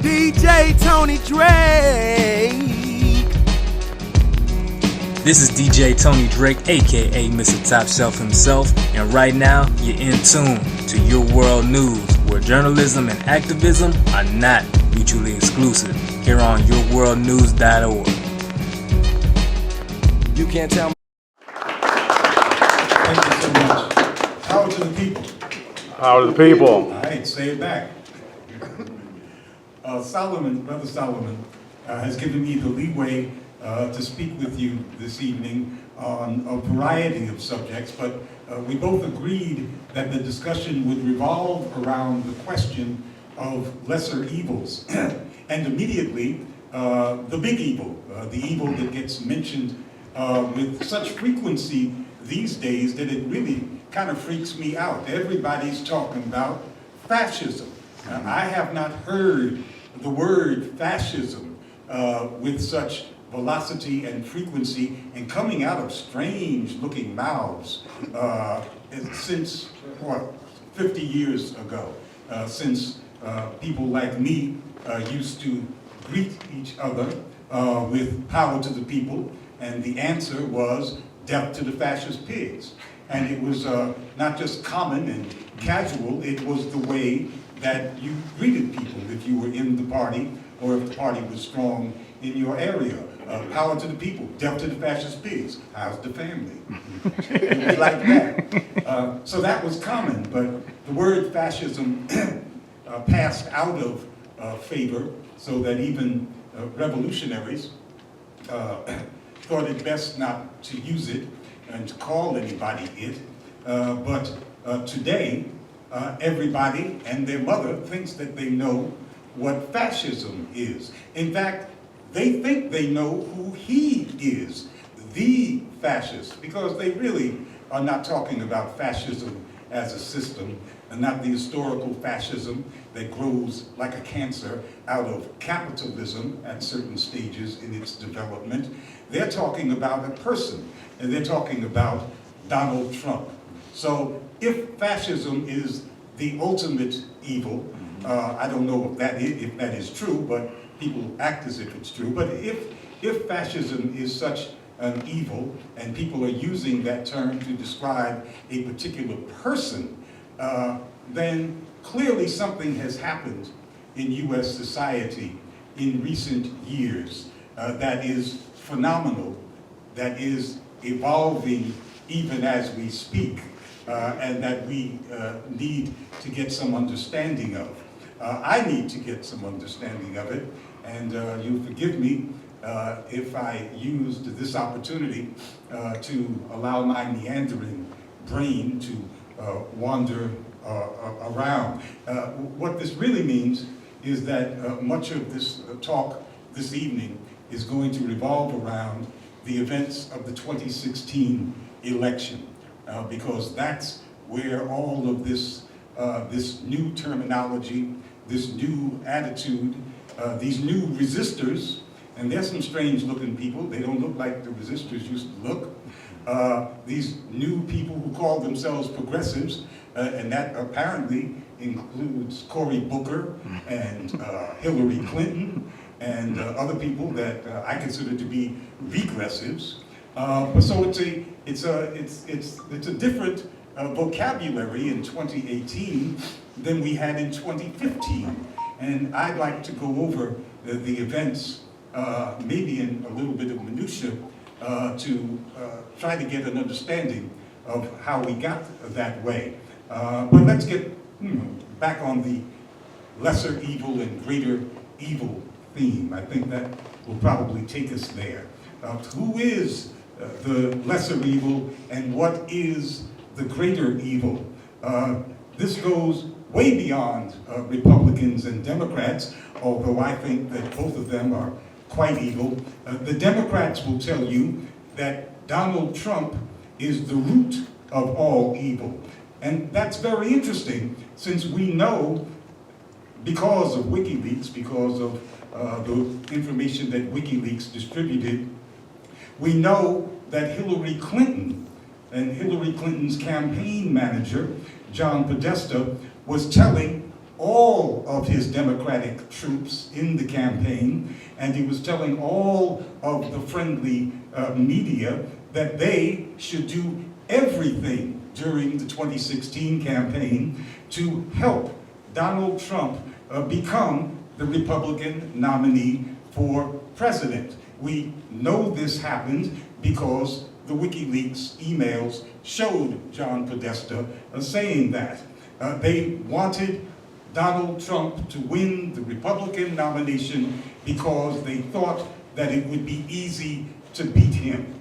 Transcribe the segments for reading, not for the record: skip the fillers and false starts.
DJ Tony Drake. This is DJ Tony Drake, aka Mr. Top Shelf himself, and right now you're in tune to Your World News, where journalism and activism are not mutually exclusive. Here on yourworldnews.org. You can't tell me. Thank you so much. Power to the people. Power to the people. All right, say it back. Brother Solomon, has given me the leeway to speak with you this evening on a variety of subjects, but we both agreed that the discussion would revolve around the question of lesser evils, and immediately the big evil, the evil that gets mentioned with such frequency these days that it really kind of freaks me out. Everybody's talking about fascism. I have not heard the word fascism with such velocity and frequency and coming out of strange looking mouths since, 50 years ago, since people like me used to greet each other with power to the people, and the answer was death to the fascist pigs. And it was not just common and casual, it was the way that you greeted people if you were in the party or if the party was strong in your area. Power to the people, death to the fascist pigs, how's the family? It was like that. So that was common, but the word fascism passed out of favor so that even revolutionaries thought it best not to use it and to call anybody it. But today, everybody and their mother thinks that they know what fascism is. In fact, they think they know who he is, the fascist, because they really are not talking about fascism as a system, and not the historical fascism that grows like a cancer out of capitalism at certain stages in its development. They're talking about a person, and they're talking about Donald Trump. So if fascism is the ultimate evil, I don't know if that is true, but people act as if it's true. But if fascism is such an evil, and people are using that term to describe a particular person, then clearly something has happened in U.S. society in recent years that is phenomenal, that is evolving even as we speak, and that we need to get some understanding of. I need to get some understanding of it, and you'll forgive me if I used this opportunity to allow my meandering brain to wander around. What this really means is that much of this talk this evening is going to revolve around the events of the 2016 election, because that's where all of this new terminology, this new attitude, these new resistors, and there's some strange looking people, they don't look like the resistors used to look, these new people who call themselves progressives, and that apparently includes Cory Booker and Hillary Clinton and other people that I consider to be regressives. So it's a different vocabulary in 2018 than we had in 2015. And I'd like to go over the events, maybe in a little bit of minutia, to try to get an understanding of how we got that way. But let's get back on the lesser evil and greater evil theme. I think that will probably take us there. Who is the lesser evil and what is the greater evil? This goes way beyond Republicans and Democrats, although I think that both of them are quite evil. The Democrats will tell you that Donald Trump is the root of all evil. And that's very interesting, since we know, because of WikiLeaks, because of the information that WikiLeaks distributed, we know that Hillary Clinton and Hillary Clinton's campaign manager, John Podesta, was telling all of his Democratic troops in the campaign, and he was telling all of the friendly media that they should do everything during the 2016 campaign to help Donald Trump become the Republican nominee for president. We know this happened because the WikiLeaks emails showed John Podesta saying that. They wanted Donald Trump to win the Republican nomination because they thought that it would be easy to beat him.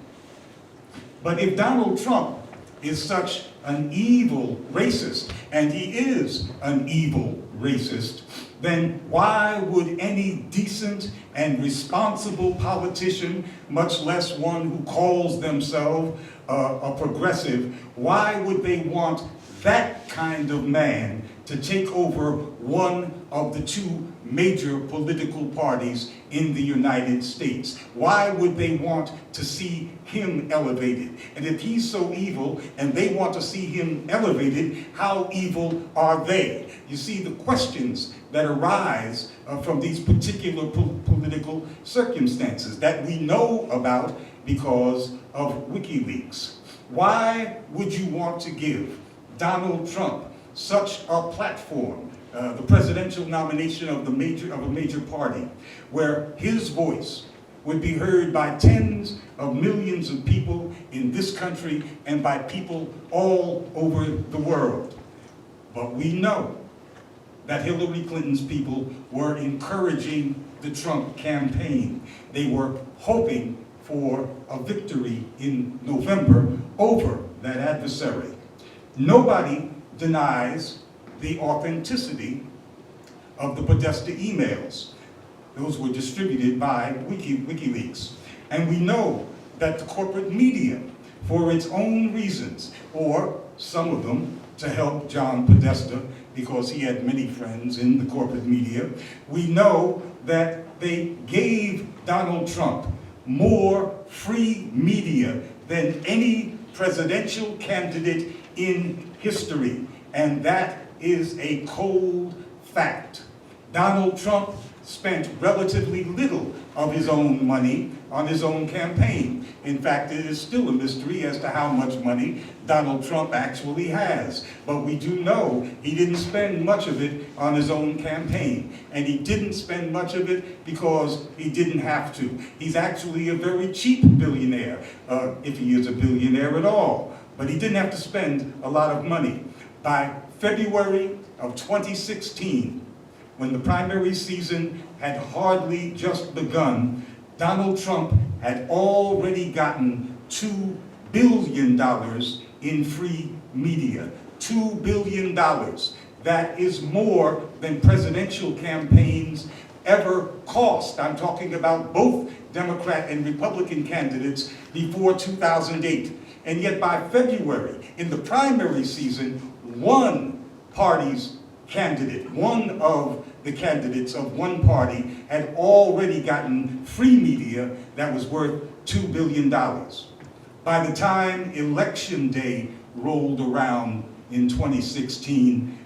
But if Donald Trump is such an evil racist, and he is an evil racist, then why would any decent and responsible politician, much less one who calls themselves a progressive, why would they want that kind of man to take over one of the two major political parties in the United States? Why would they want to see him elevated? And if he's so evil and they want to see him elevated, how evil are they? You see, the questions that arise from these particular political circumstances that we know about because of WikiLeaks. Why would you want to give Donald Trump such a platform, the presidential nomination of a major party, where his voice would be heard by tens of millions of people in this country and by people all over the world? But we know that Hillary Clinton's people were encouraging the Trump campaign. They were hoping for a victory in November over that adversary. Nobody denies the authenticity of the Podesta emails. Those were distributed by WikiLeaks. And we know that the corporate media, for its own reasons, or some of them to help John Podesta because he had many friends in the corporate media, we know that they gave Donald Trump more free media than any presidential candidate in history. And that is a cold fact. Donald Trump spent relatively little of his own money on his own campaign. In fact, it is still a mystery as to how much money Donald Trump actually has. But we do know he didn't spend much of it on his own campaign. And he didn't spend much of it because he didn't have to. He's actually a very cheap billionaire, if he is a billionaire at all. But he didn't have to spend a lot of money. By February of 2016, when the primary season had hardly just begun, Donald Trump had already gotten $2 billion in free media. $2 billion. That is more than presidential campaigns ever cost. I'm talking about both Democrat and Republican candidates before 2008. And yet by February, in the primary season, one party's candidate, one of the candidates of one party had already gotten free media that was worth $2 billion. By the time Election Day rolled around in 2016,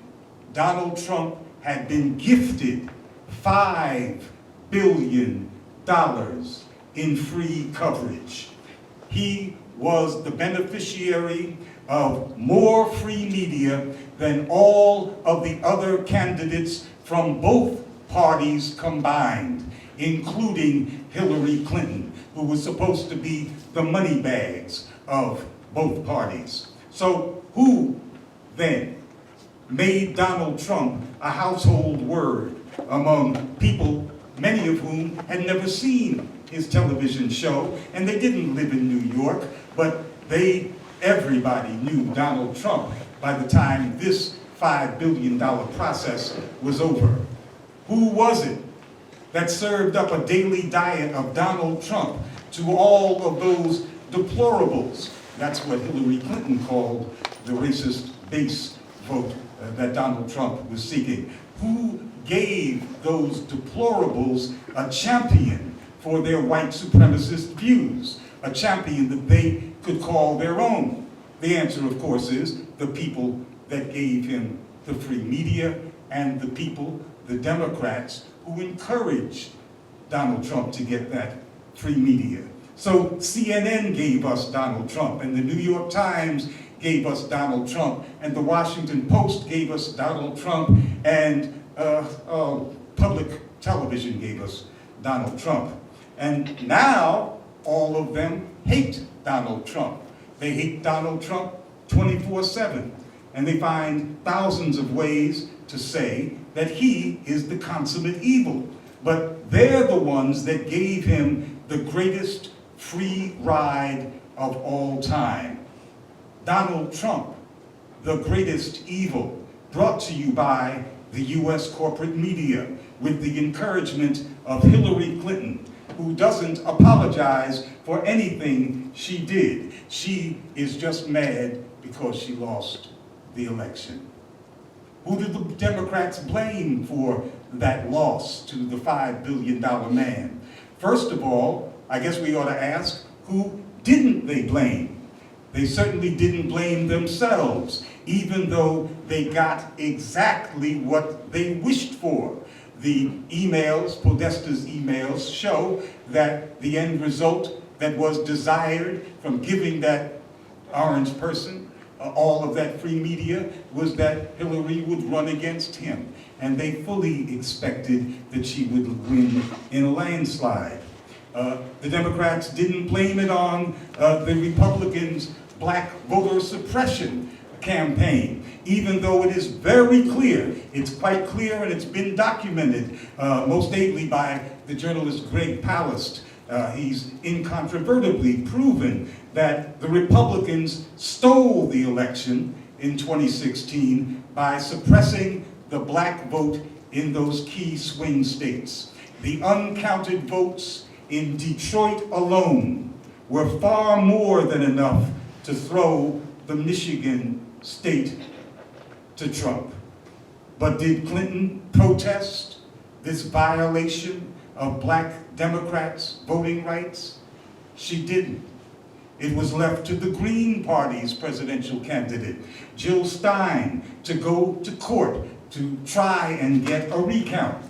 Donald Trump had been gifted $5 billion in free coverage. He was the beneficiary of more free media than all of the other candidates from both parties combined, including Hillary Clinton, who was supposed to be the money bags of both parties. So who then made Donald Trump a household word among people, many of whom had never seen his television show, and they didn't live in New York, but everybody knew Donald Trump by the time this $5 billion process was over. Who was it that served up a daily diet of Donald Trump to all of those deplorables? That's what Hillary Clinton called the racist base vote that Donald Trump was seeking. Who gave those deplorables a champion for their white supremacist views, a champion that they could call their own? The answer, of course, is the people that gave him the free media and the people, the Democrats, who encouraged Donald Trump to get that free media. So CNN gave us Donald Trump, and the New York Times gave us Donald Trump, and the Washington Post gave us Donald Trump, and public television gave us Donald Trump. And now all of them hate Donald Trump. They hate Donald Trump 24/7, and they find thousands of ways to say that he is the consummate evil. But they're the ones that gave him the greatest free ride of all time. Donald Trump, the greatest evil, brought to you by the US corporate media with the encouragement of Hillary Clinton, who doesn't apologize for anything she did. She is just mad because she lost the election. Who did the Democrats blame for that loss to the $5 billion man? First of all, I guess we ought to ask, who didn't they blame? They certainly didn't blame themselves, even though they got exactly what they wished for. The emails, Podesta's emails, show that the end result that was desired from giving that orange person all of that free media was that Hillary would run against him. And they fully expected that she would win in a landslide. The Democrats didn't blame it on the Republicans' black voter suppression campaign, even though it is very clear, it's quite clear and it's been documented, most ably by the journalist Greg Palast. He's incontrovertibly proven that the Republicans stole the election in 2016 by suppressing the black vote in those key swing states. The uncounted votes in Detroit alone were far more than enough to throw the Michigan state to Trump. But did Clinton protest this violation of black Democrats' voting rights? She didn't. It was left to the Green Party's presidential candidate, Jill Stein, to go to court to try and get a recount.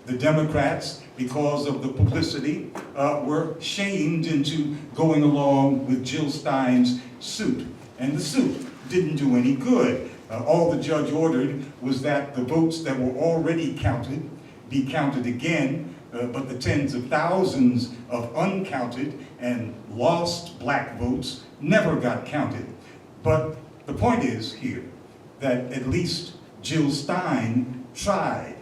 The Democrats, because of the publicity, were shamed into going along with Jill Stein's suit. And the suit didn't do any good. All the judge ordered was that the votes that were already counted be counted again, but the tens of thousands of uncounted and lost black votes never got counted. But the point is here that at least Jill Stein tried,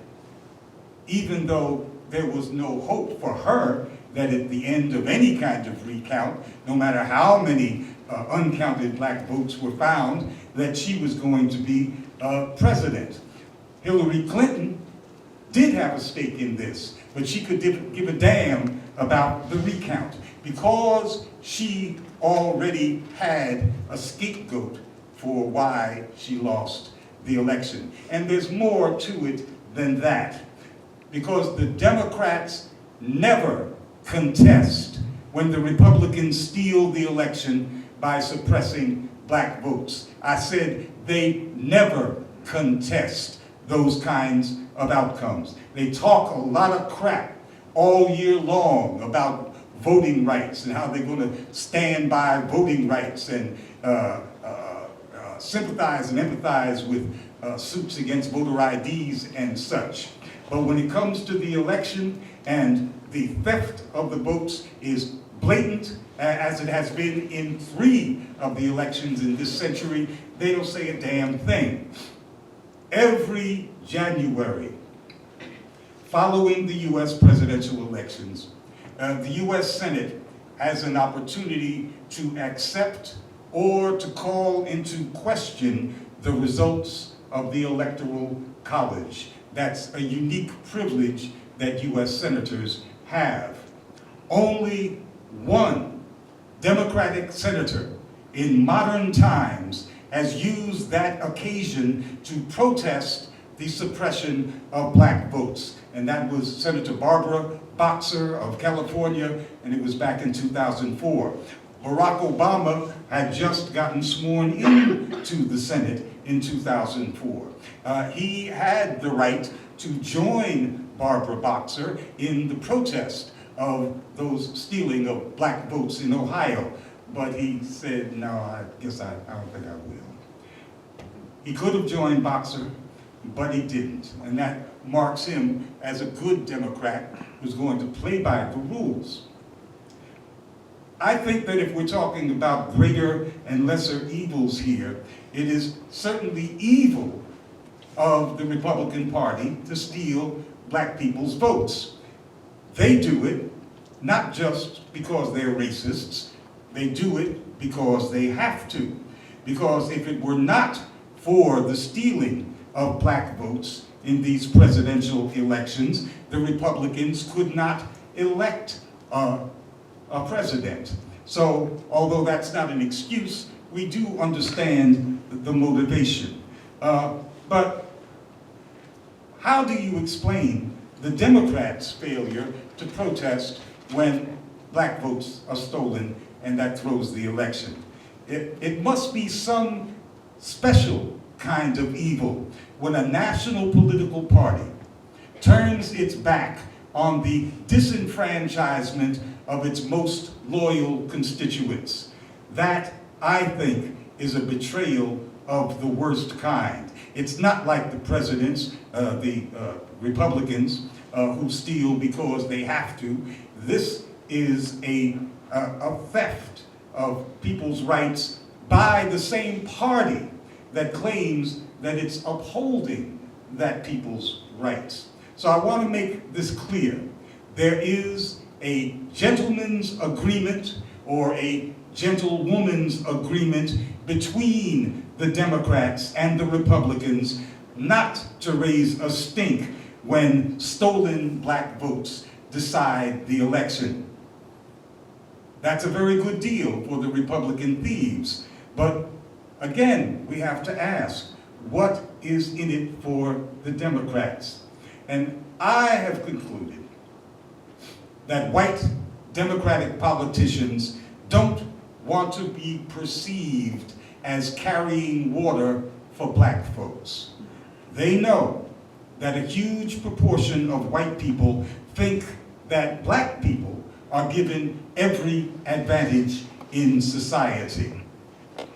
even though there was no hope for her that at the end of any kind of recount, no matter how many uncounted black votes were found, that she was going to be president. Hillary Clinton did have a stake in this, but she could give a damn about the recount because she already had a scapegoat for why she lost the election. And there's more to it than that, because the Democrats never contest when the Republicans steal the election by suppressing black votes. I said they never contest those kinds of outcomes. They talk a lot of crap all year long about voting rights and how they're going to stand by voting rights and sympathize and empathize with suits against voter IDs and such. But when it comes to the election and the theft of the votes is blatant, as it has been in 3 of the elections in this century, they don't say a damn thing. Every January, following the US presidential elections, the US Senate has an opportunity to accept or to call into question the results of the Electoral College. That's a unique privilege that US senators have. Only one Democratic senator in modern times has used that occasion to protest the suppression of black votes. And that was Senator Barbara Boxer of California, and it was back in 2004. Barack Obama had just gotten sworn into the Senate in 2004. He had the right to join Barbara Boxer in the protest of those stealing of black votes in Ohio, but he said, no, I guess I don't think I will. He could have joined Boxer, but he didn't, and that marks him as a good Democrat who's going to play by the rules. I think that if we're talking about greater and lesser evils here, it is certainly evil of the Republican Party to steal black people's votes. They do it not just because they're racists, they do it because they have to. Because if it were not for the stealing of black votes in these presidential elections, the Republicans could not elect a president. So, although that's not an excuse, we do understand the motivation. But how do you explain the Democrats' failure to protest when black votes are stolen and that throws the election? It must be some special kind of evil when a national political party turns its back on the disenfranchisement of its most loyal constituents. That, I think, is a betrayal of the worst kind. It's not like the presidents, the Republicans, who steal because they have to. This is a theft of people's rights by the same party that claims that it's upholding that people's rights. So I want to make this clear. There is a gentleman's agreement or a gentlewoman's agreement between the Democrats and the Republicans not to raise a stink when stolen black votes decide the election. That's a very good deal for the Republican thieves. But again, we have to ask, what is in it for the Democrats? And I have concluded that white Democratic politicians don't want to be perceived as carrying water for black folks. They know that a huge proportion of white people think that black people are given every advantage in society.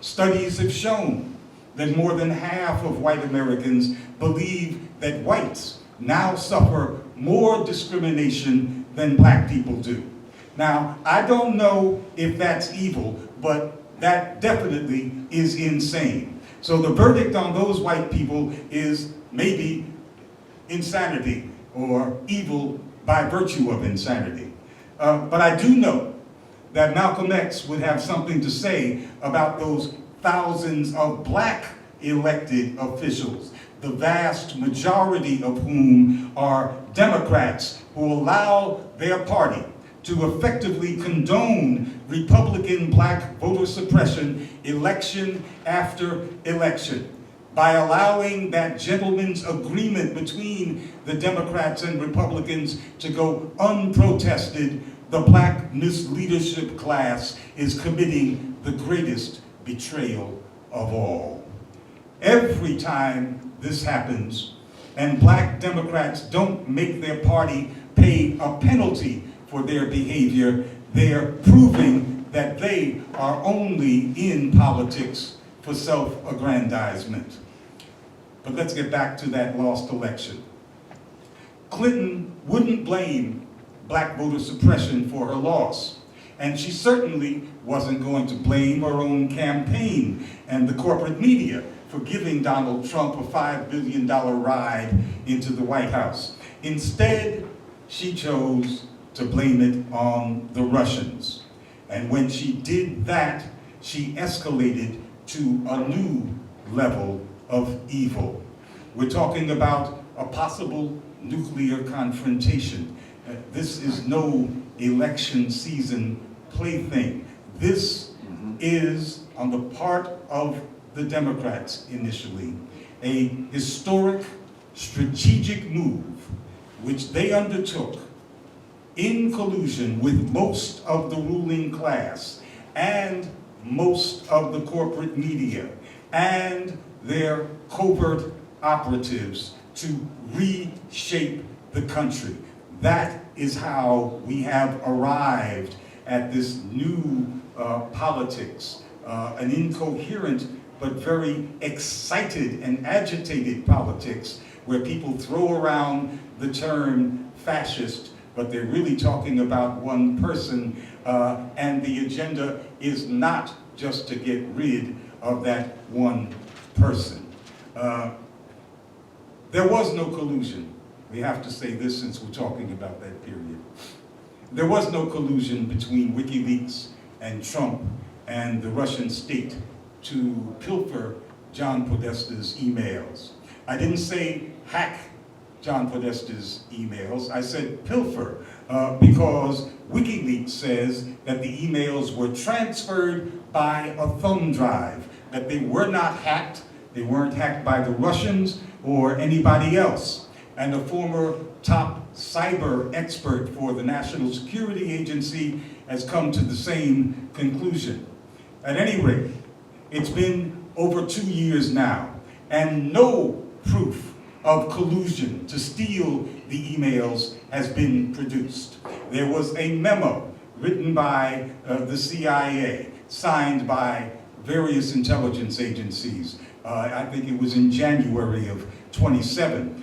Studies have shown that more than half of white Americans believe that whites now suffer more discrimination than black people do. Now, I don't know if that's evil, but that definitely is insane. So the verdict on those white people is maybe insanity or evil by virtue of insanity. But I do know that Malcolm X would have something to say about those thousands of black elected officials, the vast majority of whom are Democrats who allow their party to effectively condone Republican black voter suppression election after election by allowing that gentleman's agreement between the Democrats and Republicans to go unprotested. The black misleadership class is committing the greatest betrayal of all. Every time this happens, and black Democrats don't make their party pay a penalty for their behavior, they're proving that they are only in politics for self-aggrandizement. But let's get back to that lost election. Clinton wouldn't blame black voter suppression for her loss. And she certainly wasn't going to blame her own campaign and the corporate media for giving Donald Trump a $5 billion ride into the White House. Instead, she chose to blame it on the Russians. And when she did that, she escalated to a new level of evil. We're talking about a possible nuclear confrontation. This is no election season plaything. This is, on the part of the Democrats initially, a historic strategic move which they undertook in collusion with most of the ruling class and most of the corporate media and their covert operatives to reshape the country. That is how we have arrived at this new politics, an incoherent but very excited and agitated politics where people throw around the term fascist, but they're really talking about one person, and the agenda is not just to get rid of that one person. There was no collusion. We have to say this since we're talking about that period. There was no collusion between WikiLeaks and Trump and the Russian state to pilfer John Podesta's emails. I didn't say hack John Podesta's emails. I said pilfer because WikiLeaks says that the emails were transferred by a thumb drive, that they were not hacked. They weren't hacked by the Russians or anybody else. And a former top cyber expert for the National Security Agency has come to the same conclusion. At any rate, it's been over 2 years now, and no proof of collusion to steal the emails has been produced. There was a memo written by the CIA, signed by various intelligence agencies. I think it was in January of 2017.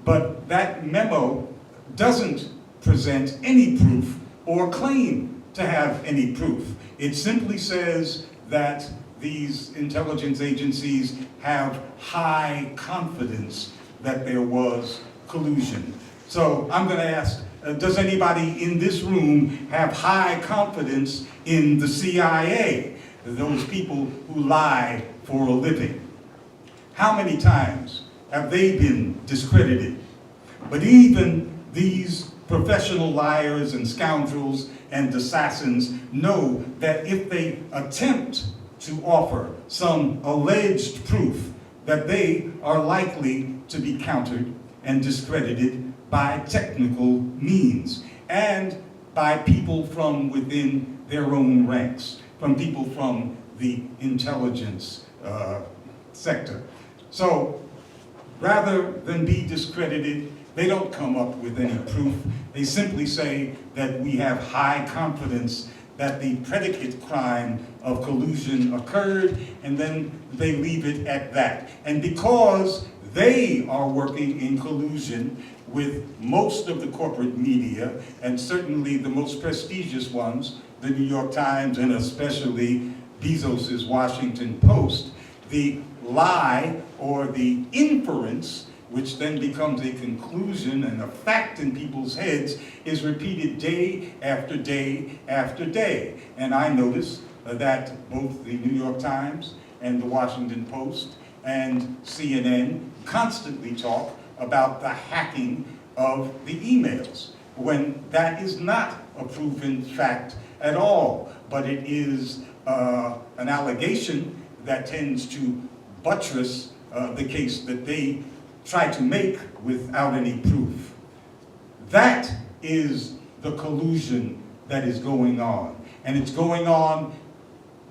But that memo doesn't present any proof or claim to have any proof. It simply says that these intelligence agencies have high confidence that there was collusion. So I'm going to ask, does anybody in this room have high confidence in the CIA, those people who lie for a living? How many times have they been discredited? But even these professional liars and scoundrels and assassins know that if they attempt to offer some alleged proof, that they are likely to be countered and discredited by technical means and by people from within their own ranks, from people from the intelligence sector. So rather than be discredited, they don't come up with any proof. They simply say that we have high confidence that the predicate crime of collusion occurred, and then they leave it at that. And because they are working in collusion with most of the corporate media, and certainly the most prestigious ones, the New York Times and especially Bezos's Washington Post, the lie or the inference, which then becomes a conclusion and a fact in people's heads, is repeated day after day after day. And I notice that both the New York Times and the Washington Post and CNN constantly talk about the hacking of the emails, when that is not a proven fact at all, but it is an allegation that tends to buttress the case that they try to make without any proof. That is the collusion that is going on. And it's going on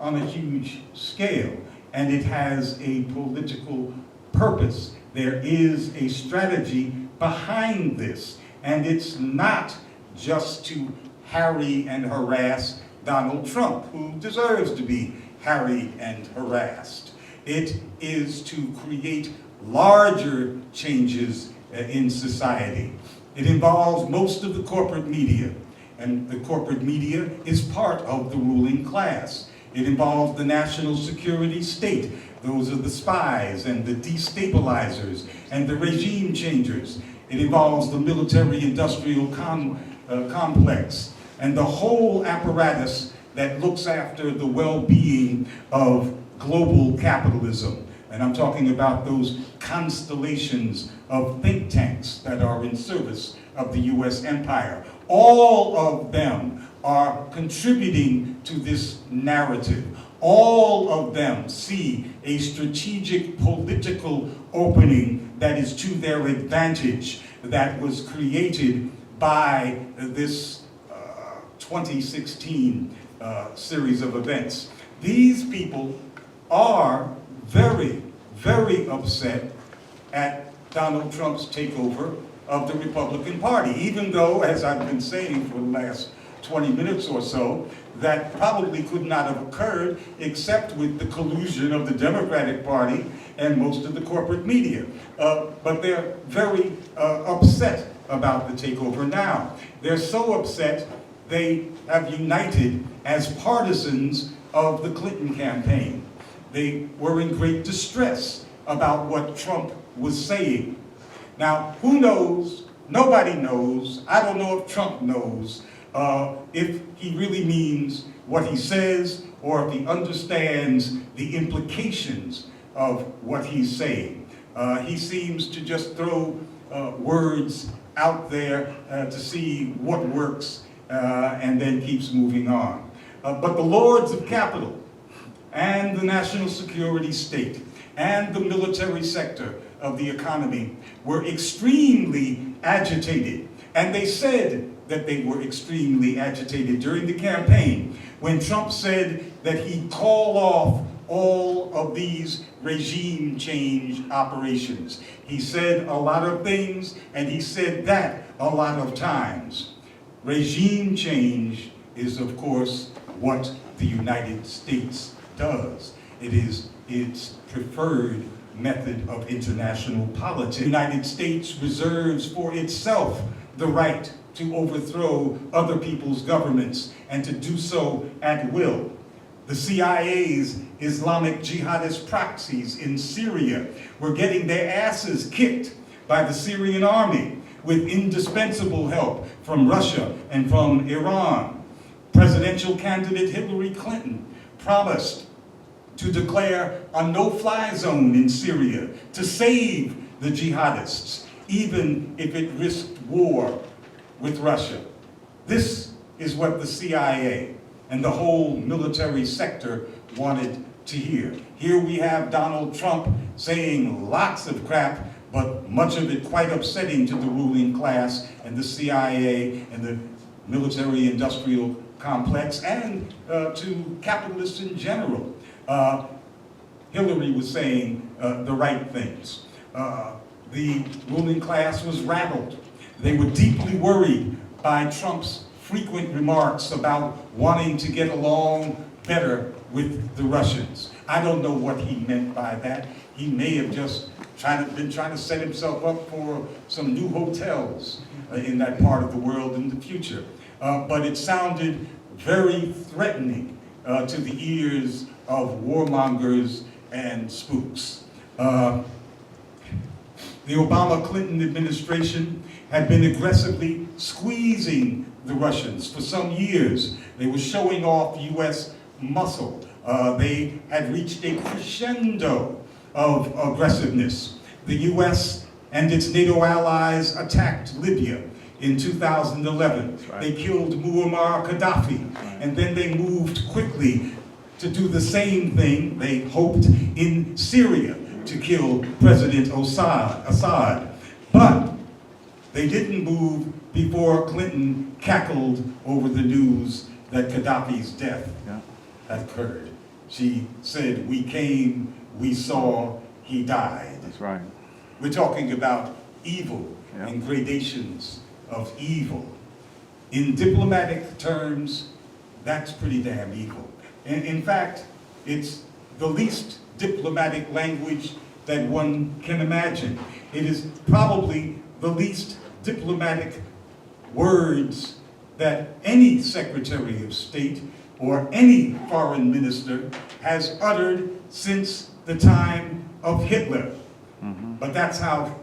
a huge scale. And it has a political purpose. There is a strategy behind this. And it's not just to harry and harass Donald Trump, who deserves to be harried and harassed. It is to create larger changes in society. It involves most of the corporate media, and the corporate media is part of the ruling class. It involves the national security state. Those are the spies and the destabilizers and the regime changers. It involves the military-industrial complex and the whole apparatus that looks after the well-being of global capitalism. And I'm talking about those constellations of think tanks that are in service of the US empire. All of them are contributing to this narrative. All of them see a strategic political opening that is to their advantage, that was created by this 2016 series of events. These people are very, very upset at Donald Trump's takeover of the Republican Party, even though, as I've been saying for the last 20 minutes or so, that probably could not have occurred except with the collusion of the Democratic Party and most of the corporate media. But they're very upset about the takeover now. They're so upset they have united as partisans of the Clinton campaign. They were in great distress about what Trump was saying. Now, who knows? Nobody knows. I don't know if Trump knows if he really means what he says or if he understands the implications of what he's saying. He seems to just throw words out there to see what works and then keeps moving on. But the lords of capital and the national security state and the military sector of the economy were extremely agitated. And they said that they were extremely agitated during the campaign when Trump said that he'd call off all of these regime change operations. He said a lot of things, and he said that a lot of times. Regime change is, of course, what the United States does. It is its preferred method of international politics. The United States reserves for itself the right to overthrow other people's governments and to do so at will. The CIA's Islamic jihadist proxies in Syria were getting their asses kicked by the Syrian army with indispensable help from Russia and from Iran. Presidential candidate Hillary Clinton promised to declare a no-fly zone in Syria to save the jihadists, even if it risked war with Russia. This is what the CIA and the whole military sector wanted to hear. Here we have Donald Trump saying lots of crap, but much of it quite upsetting to the ruling class and the CIA and the military-industrial complex and to capitalists in general. Hillary was saying the right things. The ruling class was rattled. They were deeply worried by Trump's frequent remarks about wanting to get along better with the Russians. I don't know what he meant by that. He may have just been trying to set himself up for some new hotels in that part of the world in the future. But it sounded very threatening to the ears of warmongers and spooks. The Obama-Clinton administration had been aggressively squeezing the Russians for some years. They were showing off U.S. muscle. They had reached a crescendo of aggressiveness. The U.S. and its NATO allies attacked Libya in 2011. Right. They killed Muammar Gaddafi, and then they moved quickly to do the same thing, they hoped, in Syria to kill President Assad. But they didn't move before Clinton cackled over the news that Gaddafi's death had occurred. She said, "We came, we saw, he died." That's right. We're talking about evil and gradations of evil. In diplomatic terms, that's pretty damn evil. In fact, it's the least diplomatic language that one can imagine. It is probably the least diplomatic words that any Secretary of State or any foreign minister has uttered since the time of Hitler. But that's how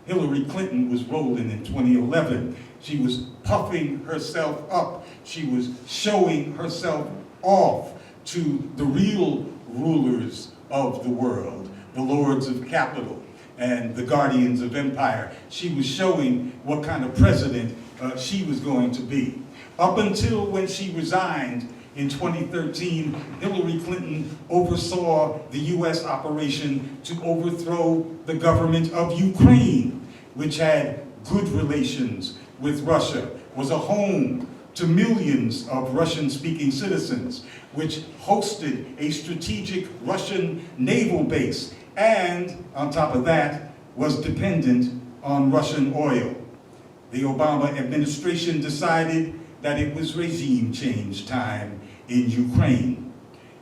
Hillary Clinton was rolling in 2011. She was puffing herself up. She was showing herself off to the real rulers of the world, the lords of capital and the guardians of empire. She was showing what kind of president she was going to be. Up until when she resigned in 2013, Hillary Clinton oversaw the U.S. operation to overthrow the government of Ukraine, which had good relations with Russia, was a home to millions of Russian-speaking citizens, which hosted a strategic Russian naval base, and on top of that, was dependent on Russian oil. The Obama administration decided that it was regime change time in Ukraine.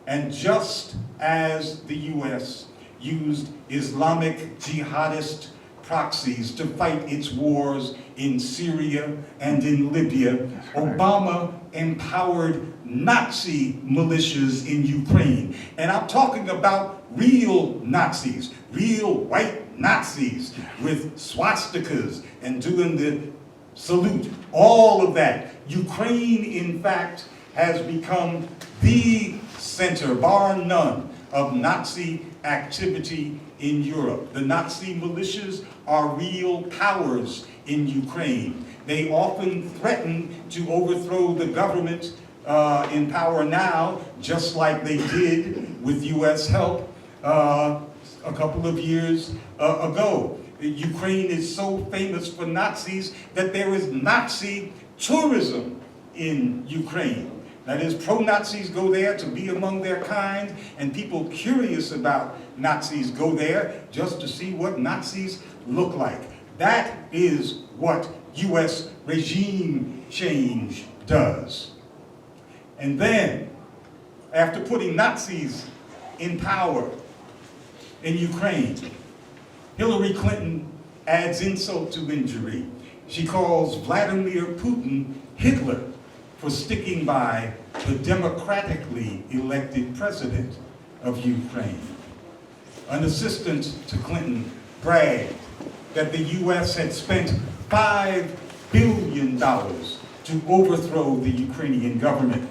And just as the US used Islamic jihadist proxies to fight its wars in Syria and in Libya, Obama empowered Nazi militias in Ukraine. And I'm talking about real Nazis, real white Nazis with swastikas and doing the salute, all of that. Ukraine, in fact, has become the center, bar none, of Nazi activity in Europe. The Nazi militias are real powers in Ukraine. They often threaten to overthrow the government in power now, just like they did with US help a couple of years ago. Ukraine is so famous for Nazis that there is Nazi tourism in Ukraine. That is, pro-Nazis go there to be among their kind, and people curious about Nazis go there just to see what Nazis look like. That is what US regime change does. And then, after putting Nazis in power in Ukraine, Hillary Clinton adds insult to injury. She calls Vladimir Putin Hitler for sticking by the democratically elected president of Ukraine. An assistant to Clinton bragged that the US had spent $5 billion to overthrow the Ukrainian government.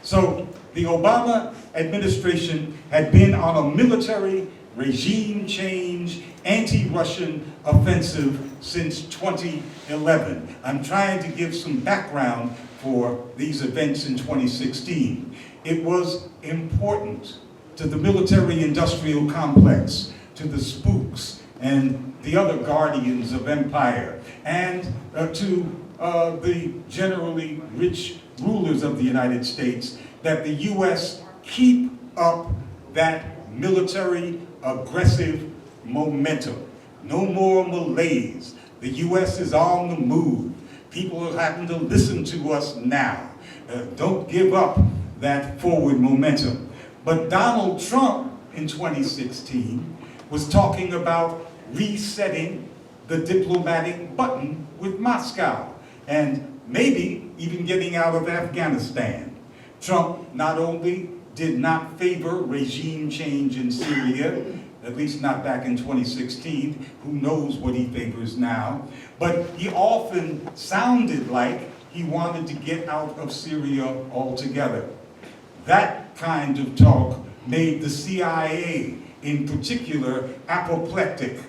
So the Obama administration had been on a military regime change, anti-Russian offensive since 2011. I'm trying to give some background for these events in 2016. It was important to the military-industrial complex, to the spooks and the other guardians of empire, and to the generally rich rulers of the United States, that the US keep up that military aggressive momentum. No more malaise. The US is on the move. People are having to listen to us now. Don't give up that forward momentum. But Donald Trump in 2016 was talking about resetting the diplomatic button with Moscow and maybe even getting out of Afghanistan. Trump not only did not favor regime change in Syria, at least not back in 2016, who knows what he favors now, but he often sounded like he wanted to get out of Syria altogether. That kind of talk made the CIA, in particular, apoplectic.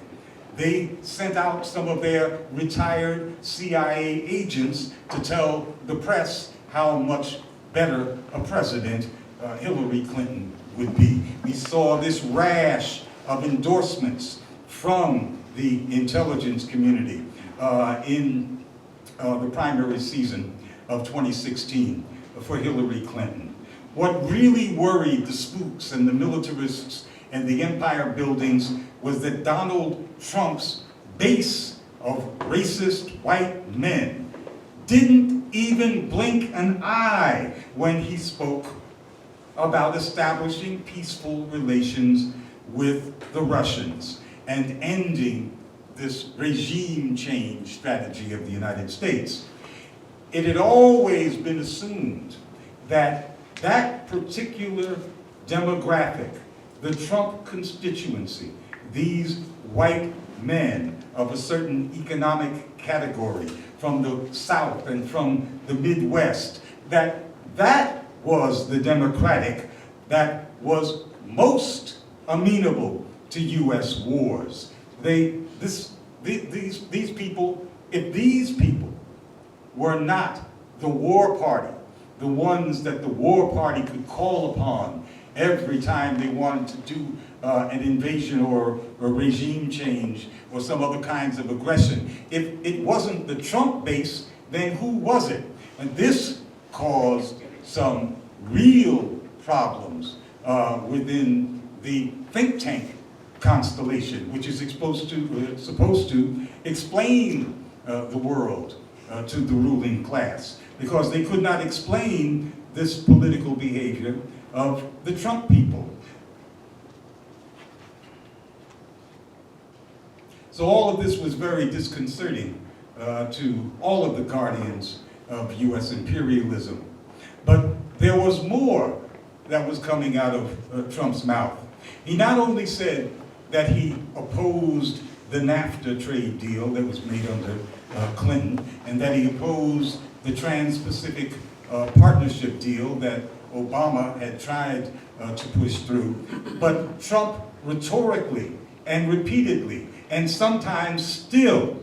They sent out some of their retired CIA agents to tell the press how much better a president Hillary Clinton would be. We saw this rash of endorsements from the intelligence community in the primary season of 2016 for Hillary Clinton. What really worried the spooks and the militarists and the empire buildings was that Donald Trump's base of racist white men didn't even blink an eye when he spoke about establishing peaceful relations with the Russians and ending this regime change strategy of the United States. It had always been assumed that that particular demographic, the Trump constituency, these white men of a certain economic category from the South and from the Midwest, that was the Democratic that was most amenable to US wars. These people, if these people were not the war party, the ones that the war party could call upon every time they wanted to do an invasion or a regime change or some other kinds of aggression. If it wasn't the Trump base, then who was it? And this caused some real problems within the think tank constellation, which is supposed to explain the world to the ruling class, because they could not explain this political behavior of the Trump people. So all of this was very disconcerting to all of the guardians of U.S. imperialism. But there was more that was coming out of Trump's mouth. He not only said that he opposed the NAFTA trade deal that was made under Clinton, and that he opposed the Trans-Pacific Partnership deal that Obama had tried to push through, but Trump rhetorically and repeatedly, and sometimes still,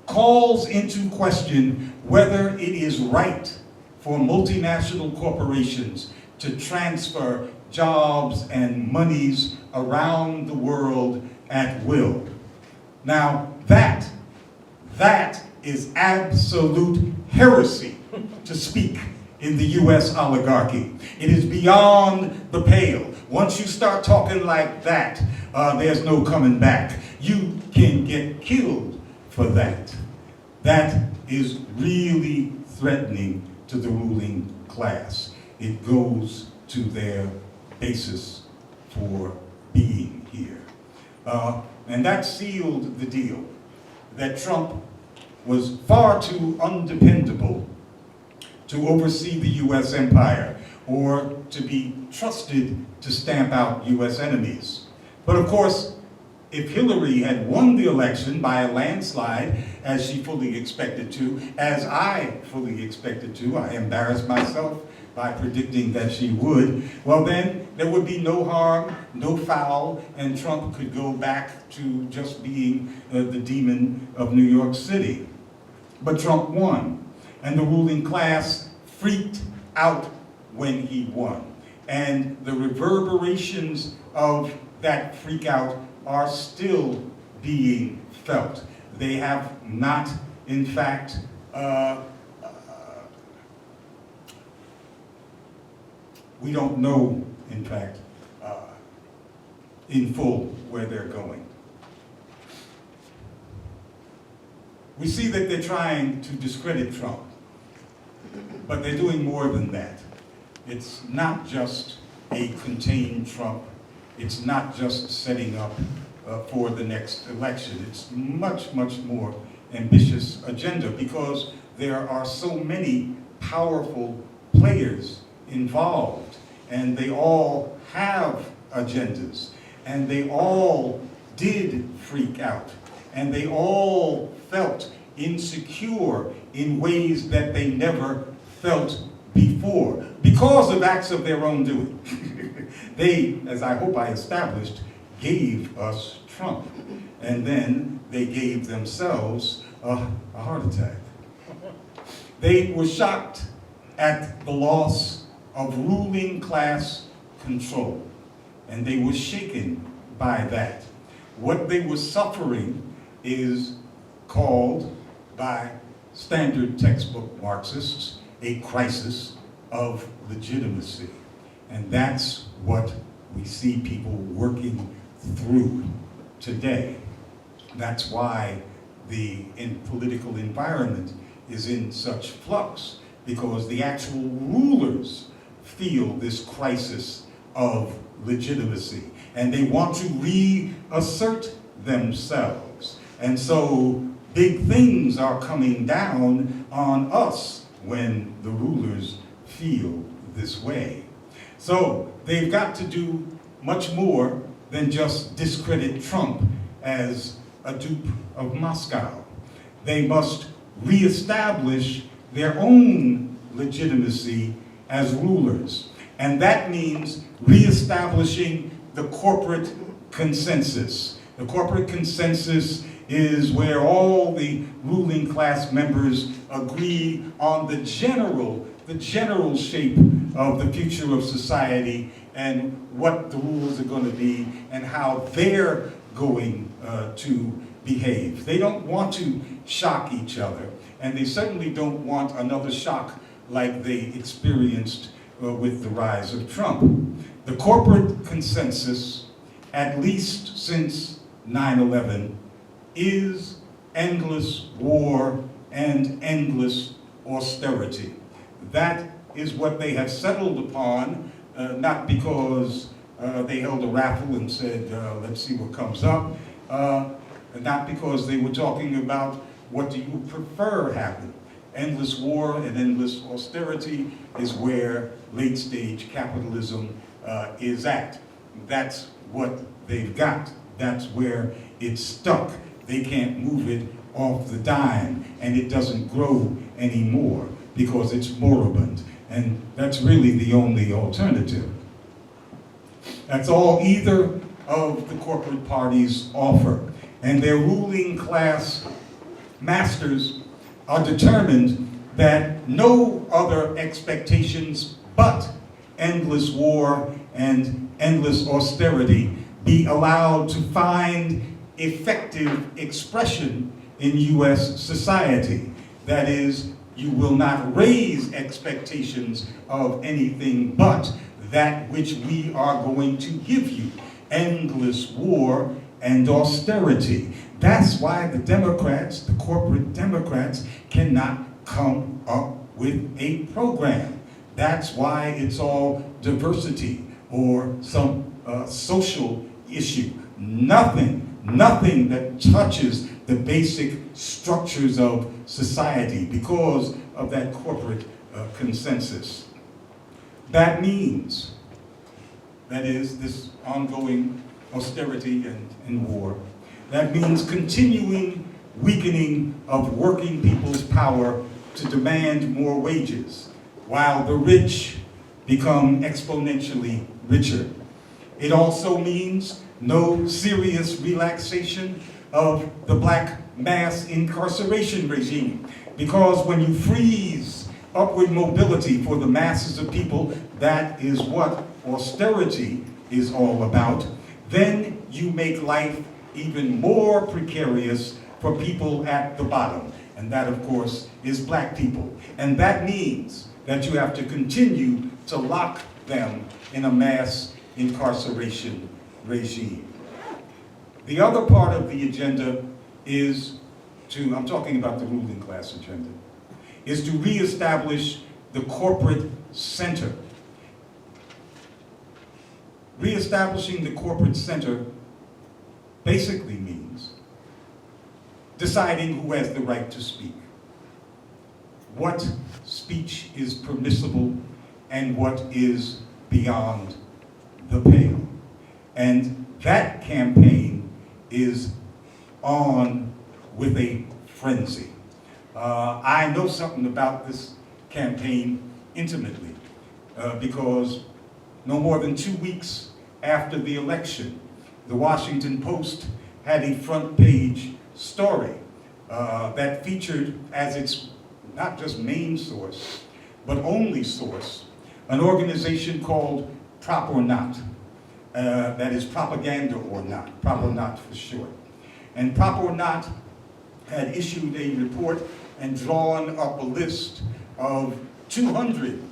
calls into question whether it is right for multinational corporations to transfer jobs and monies around the world at will. Now that is absolute heresy to speak in the U.S. oligarchy. It is beyond the pale. Once you start talking like that, there's no coming back. You can get killed for that. That is really threatening to the ruling class. It goes to their basis for being here. And that sealed the deal, that Trump was far too undependable to oversee the U.S. empire or to be trusted to stamp out U.S. enemies. But of course, if Hillary had won the election by a landslide, as she fully expected to, as I fully expected to, I embarrassed myself by predicting that she would, well then there would be no harm, no foul, and Trump could go back to just being the demon of New York City. But Trump won, and the ruling class freaked out when he won. And the reverberations of that freak out are still being felt. They have not, in fact, we don't know, in fact, in full where they're going. We see that they're trying to discredit Trump, but they're doing more than that. It's not just a contained Trump. It's not just setting up for the next election. It's much, much more ambitious agenda, because there are so many powerful players involved, and they all have agendas, and they all did freak out, and they all felt insecure in ways that they never felt before, because of acts of their own doing. They, as I hope I established, gave us Trump, and then they gave themselves a heart attack. They were shocked at the loss of ruling class control, and they were shaken by that. What they were suffering is called by standard textbook Marxists a crisis of legitimacy. And that's what we see people working through today. That's why the political environment is in such flux, because the actual rulers feel this crisis of legitimacy, and they want to reassert themselves. And so big things are coming down on us when the rulers feel this way. So they've got to do much more than just discredit Trump as a dupe of Moscow. They must reestablish their own legitimacy as rulers. And that means reestablishing the corporate consensus. The corporate consensus is where all the ruling class members agree on the general shape of the future of society and what the rules are going to be and how they're going to behave. They don't want to shock each other, and they certainly don't want another shock like they experienced with the rise of Trump. The corporate consensus, at least since 9/11, is endless war and endless austerity. That is what they have settled upon, not because they held a raffle and said, let's see what comes up, not because they were talking about what do you prefer happen. Endless war and endless austerity is where late-stage capitalism is at. That's what they've got. That's where it's stuck. They can't move it off the dime, and it doesn't grow anymore because it's moribund. And that's really the only alternative. That's all either of the corporate parties offer. And their ruling class masters are determined that no other expectations but endless war and endless austerity be allowed to find effective expression in U.S. society. That is, you will not raise expectations of anything but that which we are going to give you. Endless war and austerity. That's why the Democrats, the corporate Democrats, cannot come up with a program. That's why it's all diversity or some social issue. Nothing that touches the basic structures of society because of that corporate consensus. That means, that is, this ongoing austerity and war, that means continuing weakening of working people's power to demand more wages, while the rich become exponentially richer. It also means no serious relaxation of the black mass incarceration regime, because when you freeze upward mobility for the masses of people, that is what austerity is all about, then you make life even more precarious for people at the bottom. And that, of course, is black people. And that means that you have to continue to lock them in a mass incarceration regime. The other part of the agenda is to, I'm talking about the ruling class agenda, is to reestablish the corporate center. Reestablishing the corporate center basically means deciding who has the right to speak, what speech is permissible, and what is beyond the pale. And that campaign is on with a frenzy. I know something about this campaign intimately because no more than 2 weeks after the election, the Washington Post had a front page story that featured as its not just main source, but only source, an organization called Prop or Not. That is propaganda or not, Prop or Not for short. And Prop or Not had issued a report and drawn up a list of 200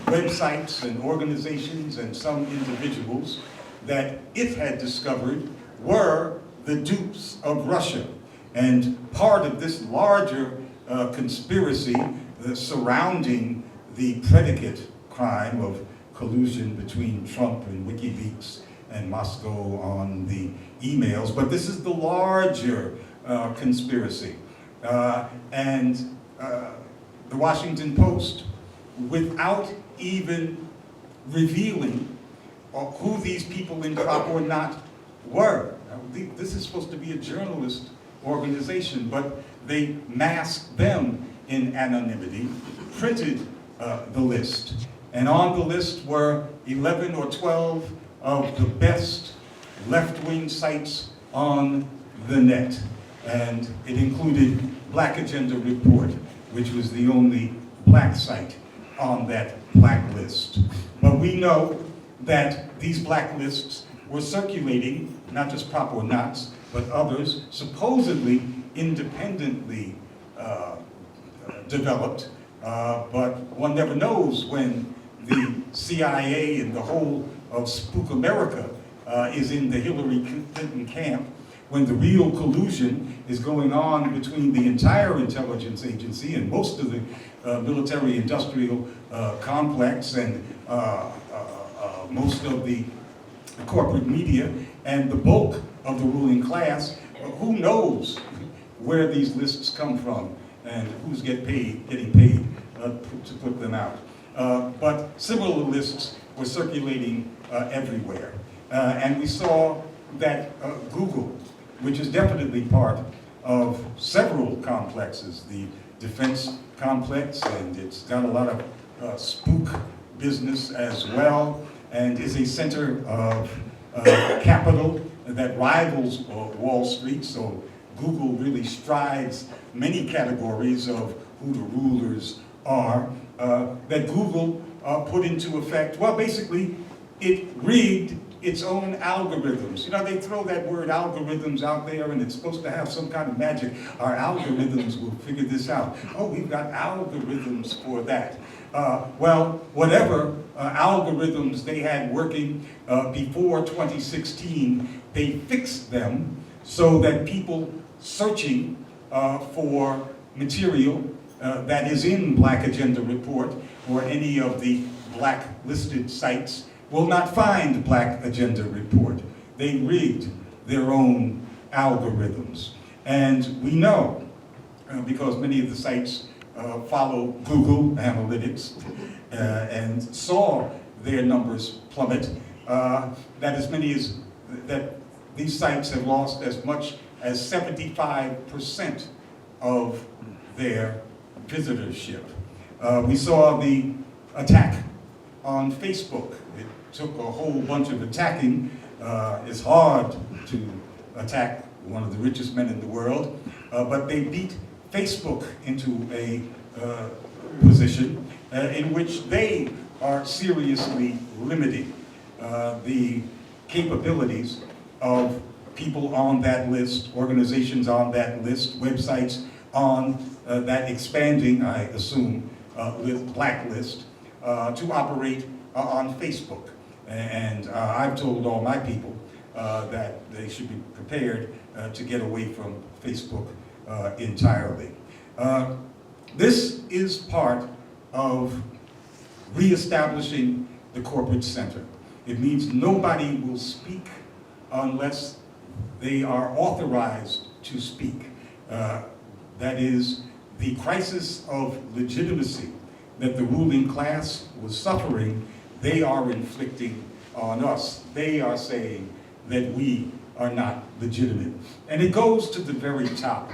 websites and organizations and some individuals that it had discovered were the dupes of Russia. And part of this larger conspiracy surrounding the predicate crime of collusion between Trump and WikiLeaks and Moscow on the emails, but this is the larger conspiracy. And the Washington Post, without even revealing who these people in Prop or Not were. This is supposed to be a journalist organization, but they masked them in anonymity, printed the list. And on the list were 11 or 12 of the best left-wing sites on the net. And it included Black Agenda Report, which was the only black site on that blacklist. But we know that these blacklists were circulating, not just Prop or Nots, but others, supposedly independently developed But one never knows when the CIA and the whole of Spook America is in the Hillary Clinton camp, when the real collusion is going on between the entire intelligence agency and most of the military-industrial complex and most of the corporate media and the bulk of the ruling class. Who knows where these lists come from and who's getting paid to put them out. But similar lists were circulating everywhere. And we saw that Google, which is definitely part of several complexes, the defense complex, and it's got a lot of spook business as well, and is a center of capital that rivals Wall Street. So Google really strides many categories of who the rulers are, that Google put into effect. Well, basically, it rigged its own algorithms. You know, they throw that word algorithms out there and it's supposed to have some kind of magic. Our algorithms will figure this out. Oh, we've got algorithms for that. Well, whatever algorithms they had working before 2016, they fixed them so that people searching for material that is in Black Agenda Report or any of the blacklisted sites will not find Black Agenda Report. They rigged their own algorithms. And we know, because many of the sites follow Google Analytics and saw their numbers plummet, that these sites have lost as much as 75% of their visitorship. We saw the attack on Facebook. It took a whole bunch of attacking. It's hard to attack one of the richest men in the world, but they beat Facebook into a position in which they are seriously limiting the capabilities of people on that list, organizations on that list, websites on that expanding, I assume, blacklist, to operate on Facebook. And I've told all my people that they should be prepared to get away from Facebook entirely. This is part of reestablishing the corporate center. It means nobody will speak unless they are authorized to speak. That is, the crisis of legitimacy that the ruling class was suffering, they are inflicting on us. They are saying that we are not legitimate. And it goes to the very top.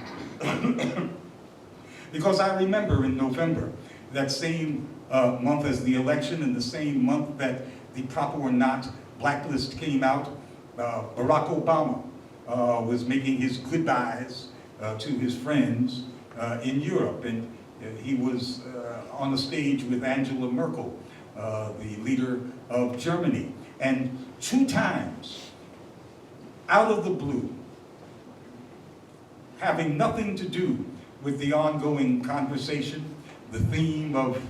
Because I remember in November, that same month as the election and the same month that the proper or not blacklist came out, Barack Obama was making his goodbyes to his friends in Europe. And he was on the stage with Angela Merkel, the leader of Germany. And 2 times, out of the blue, having nothing to do with the ongoing conversation, the theme of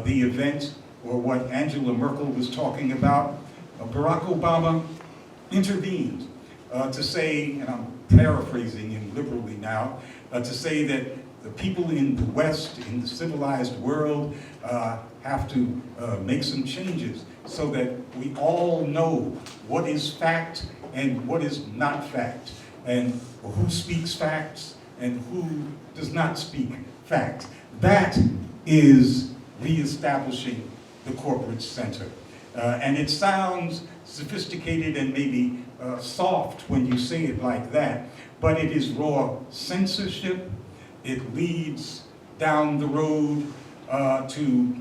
the event, or what Angela Merkel was talking about, Barack Obama intervened to say, and I'm paraphrasing him liberally now, to say that the people in the West, in the civilized world, have to make some changes so that we all know what is fact and what is not fact, and who speaks facts and who does not speak fact. That is reestablishing the corporate center. And it sounds sophisticated and maybe soft when you say it like that, but it is raw censorship. It leads down the road to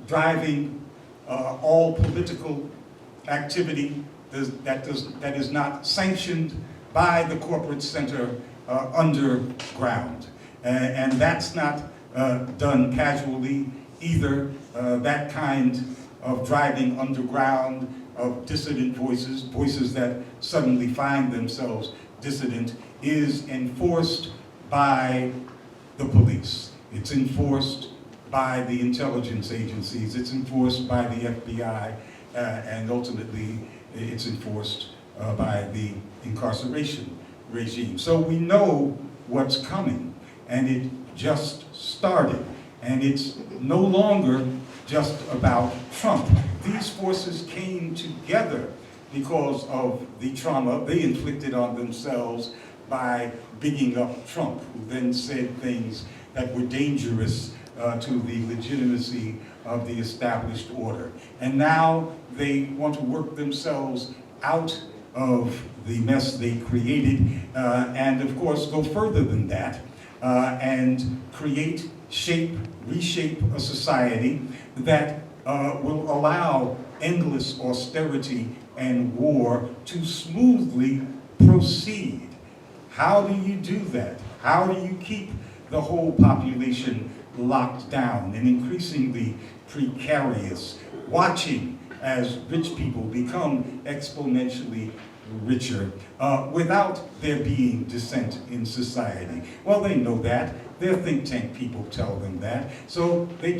driving all political activity that is not sanctioned by the corporate center underground. And that's not done casually either. That kind of driving underground of dissident voices, voices that suddenly find themselves dissident, is enforced by the police. It's enforced by the intelligence agencies, it's enforced by the FBI, and ultimately it's enforced by the incarceration regime. So we know what's coming, and it just started. And it's no longer just about Trump. These forces came together because of the trauma they inflicted on themselves by bigging up Trump, who then said things that were dangerous to the legitimacy of the established order. And now they want to work themselves out of the mess they created, and of course go further than that, and create, reshape a society that will allow endless austerity and war to smoothly proceed. How do you do that? How do you keep the whole population locked down and increasingly precarious, watching as rich people become exponentially richer without there being dissent in society? Well, they know that. Their think tank people tell them that. So they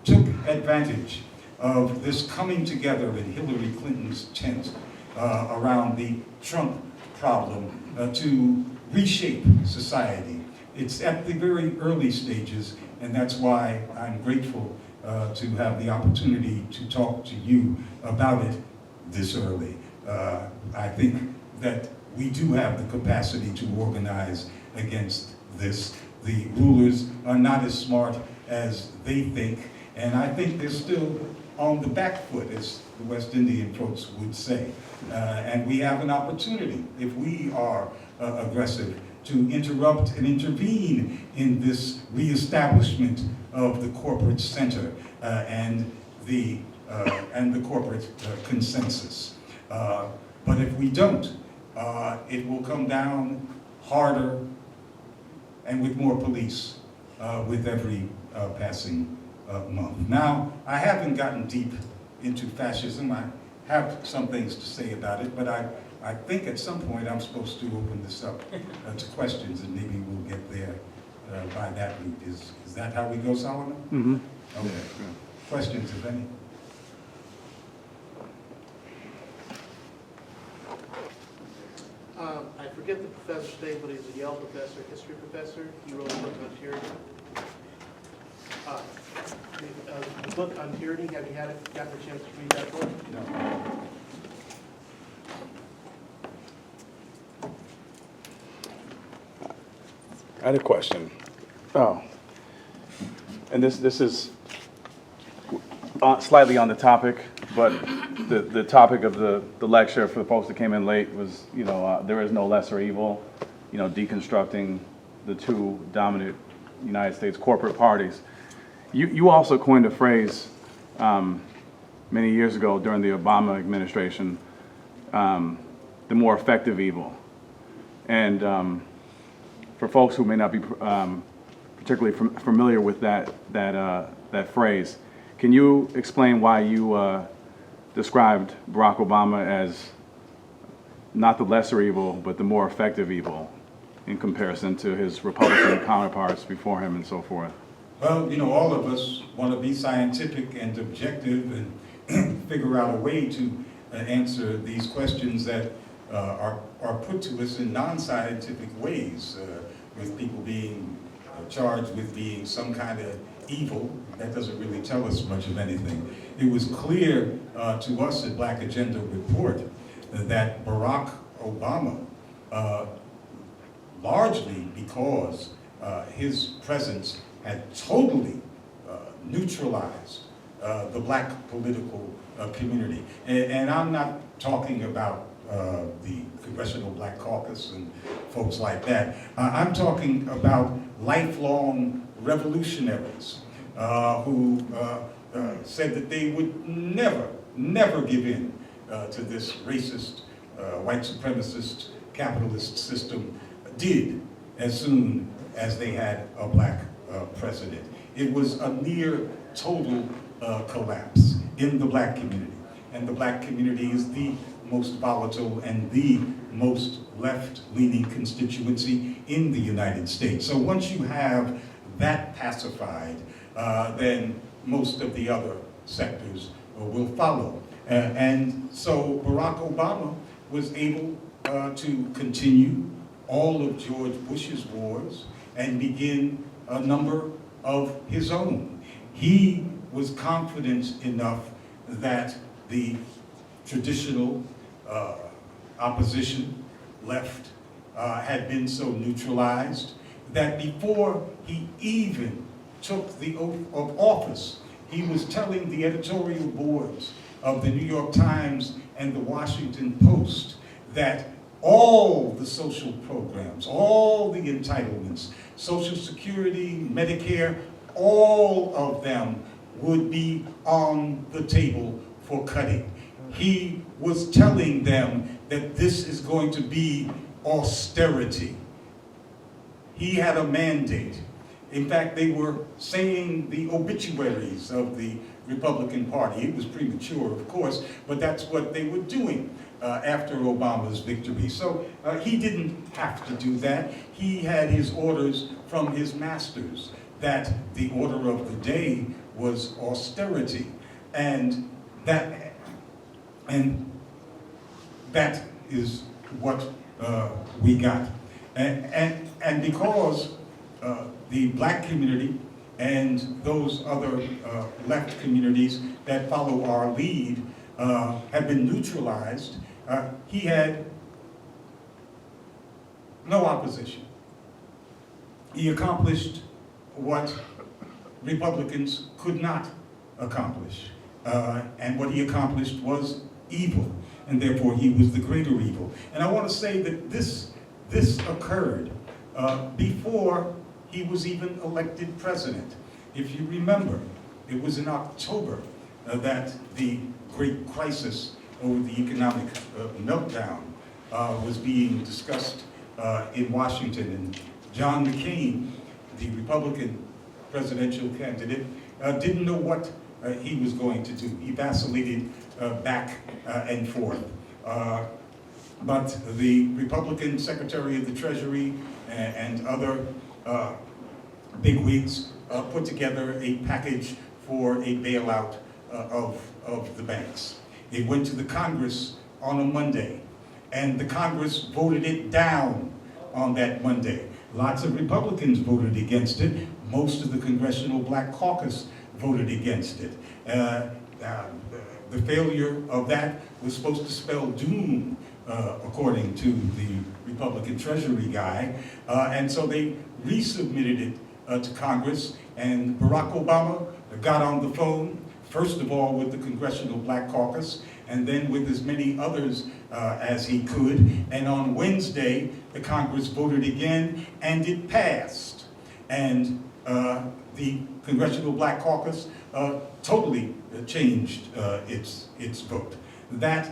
took advantage of this coming together in Hillary Clinton's tent around the Trump problem to reshape society. It's at the very early stages, and that's why I'm grateful to have the opportunity to talk to you about it this early. I think that we do have the capacity to organize against this. The rulers are not as smart as they think, and I think they're still on the back foot, as the West Indian folks would say. And we have an opportunity, if we are aggressive, to interrupt and intervene in this reestablishment of the corporate center and the corporate consensus. But if we don't, it will come down harder and with more police with every passing month. Now, I haven't gotten deep into fascism. I have some things to say about it, but I think at some point I'm supposed to open this up to questions, and maybe we'll get there by that route. Is that how we go, Solomon? Mm-hmm. Okay. Yeah. Questions, if any? I forget the professor's name, but he's a Yale professor, history professor. He wrote a book on tyranny. The book on tyranny, have you gotten a chance to read that book? No. I had a question. Oh, and this is slightly on the topic, but the topic of the lecture for the folks that came in late was, there is no lesser evil, deconstructing the two dominant United States corporate parties. You also coined a phrase many years ago during the Obama administration, the more effective evil. And for folks who may not be particularly familiar with that phrase, can you explain why you described Barack Obama as not the lesser evil, but the more effective evil in comparison to his Republican counterparts before him and so forth? Well, all of us want to be scientific and objective and figure out a way to answer these questions that are put to us in non-scientific ways, with people being charged with being some kind of evil. That doesn't really tell us much of anything. It was clear to us at Black Agenda Report that Barack Obama, largely because his presence had totally neutralized the black political community. And I'm not talking about the Congressional Black Caucus and folks like that. I'm talking about lifelong revolutionaries who said that they would never give in to this racist, white supremacist, capitalist system, did as soon as they had a black president. It was a near total collapse in the black community. And the black community is the most volatile and the most left-leaning constituency in the United States. So once you have that pacified, then most of the other sectors will follow. And so Barack Obama was able to continue all of George Bush's wars and begin a number of his own. He was confident enough that the traditional opposition left had been so neutralized that before he even took the oath of office, he was telling the editorial boards of the New York Times and the Washington Post that all the social programs, all the entitlements, Social Security, Medicare, all of them would be on the table for cutting. He was telling them that this is going to be austerity. He had a mandate. In fact, they were saying the obituaries of the Republican Party. It was premature, of course, but that's what they were doing after Obama's victory. So he didn't have to do that. He had his orders from his masters that the order of the day was austerity. And that is what we got. And because the black community and those other left communities that follow our lead have been neutralized, he had no opposition. He accomplished what Republicans could not accomplish. And what he accomplished was evil, and therefore he was the greater evil. And I want to say that this occurred before he was even elected president. If you remember, it was in October that the great crisis over the economic meltdown was being discussed in Washington. And John McCain, the Republican presidential candidate, didn't know what he was going to do. He vacillated back and forth. But the Republican Secretary of the Treasury and other bigwigs put together a package for a bailout of the banks. It went to the Congress on a Monday, and the Congress voted it down on that Monday. Lots of Republicans voted against it. Most of the Congressional Black Caucus voted against it. The failure of that was supposed to spell doom, according to the Republican Treasury guy, and so they resubmitted it to Congress, and Barack Obama got on the phone, first of all with the Congressional Black Caucus, and then with as many others as he could, and on Wednesday, the Congress voted again, and it passed. And the Congressional Black Caucus totally changed its vote. That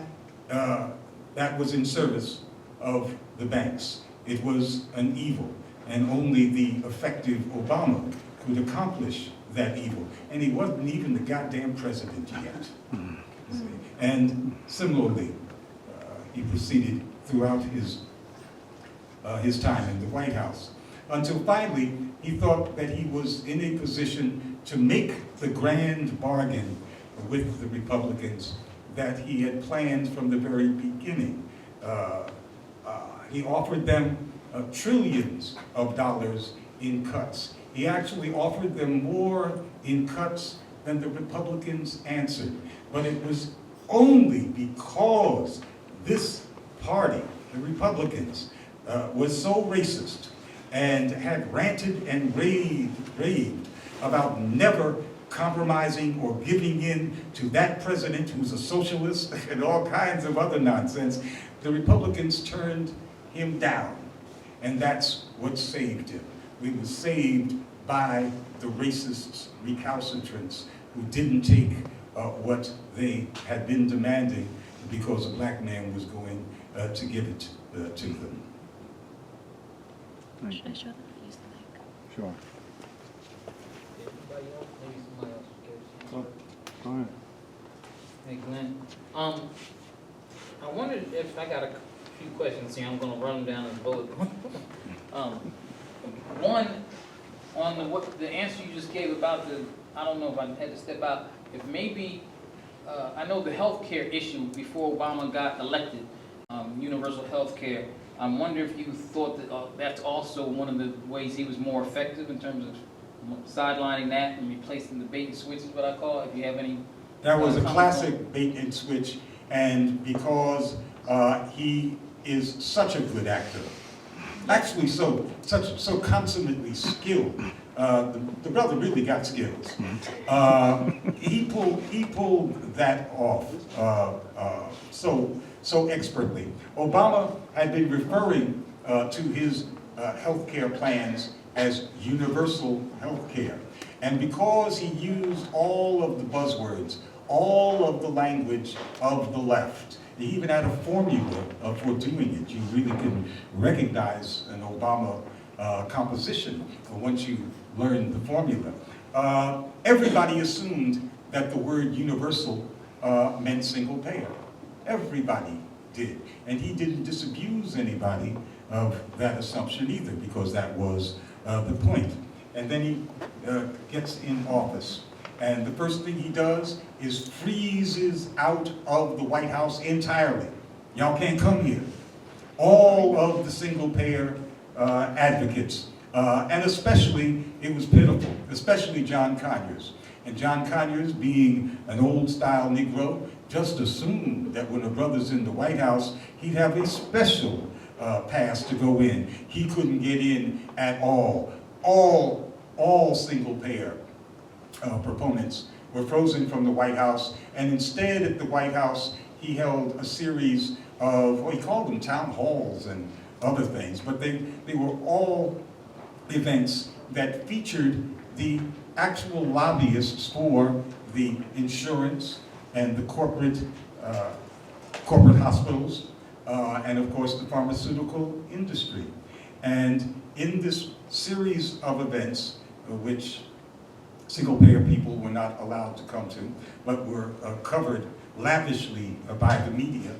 was in service of the banks. It was an evil, and only the effective Obama could accomplish that evil. And he wasn't even the goddamn president yet. And similarly, he proceeded throughout his time in the White House, until finally he thought that he was in a position to make the grand bargain with the Republicans that he had planned from the very beginning. He offered them trillions of dollars in cuts. He actually offered them more in cuts than the Republicans answered. But it was only because this party, the Republicans, was so racist and had ranted and raved about never compromising or giving in to that president who's a socialist and all kinds of other nonsense. The Republicans turned him down, and that's what saved him. We were saved by the racists, recalcitrants, who didn't take what they had been demanding because a black man was going to give it to them. Should I show them? Use the mic. Sure. Anybody else? Maybe somebody else cares. Go ahead. Hey, Glenn. I wondered if I got a few questions here. I'm gonna run them down as bullet points. One, on the answer you just gave about I don't know if I had to step out, if maybe, I know the healthcare issue before Obama got elected, universal healthcare. I wonder if you thought that that's also one of the ways he was more effective in terms of sidelining that and replacing the bait and switch is what I call it. If you have any. That was a classic bait and switch, and because he is such a good actor, actually so consummately skilled. The brother really got skills. He pulled that off so expertly. Obama had been referring to his health care plans as universal health care. And because he used all of the buzzwords, all of the language of the left, he even had a formula for doing it. You really can recognize an Obama composition once you learn the formula. Everybody assumed that the word universal meant single payer. Everybody did. And he didn't disabuse anybody of that assumption either, because that was the point. And then he gets in office. And the first thing he does is freezes out of the White House entirely. Y'all can't come here. All of the single payer advocates, and especially, it was pitiful, especially John Conyers. And John Conyers, being an old style Negro, just assumed that when a brother's in the White House, he'd have a special pass to go in. He couldn't get in at all. All single payer proponents were frozen from the White House, and instead at the White House, he held a series of, well, he called them town halls and other things, but they were all events that featured the actual lobbyists for the insurance and the corporate hospitals, and of course the pharmaceutical industry. And in this series of events, which single-payer people were not allowed to come to, but were covered lavishly by the media,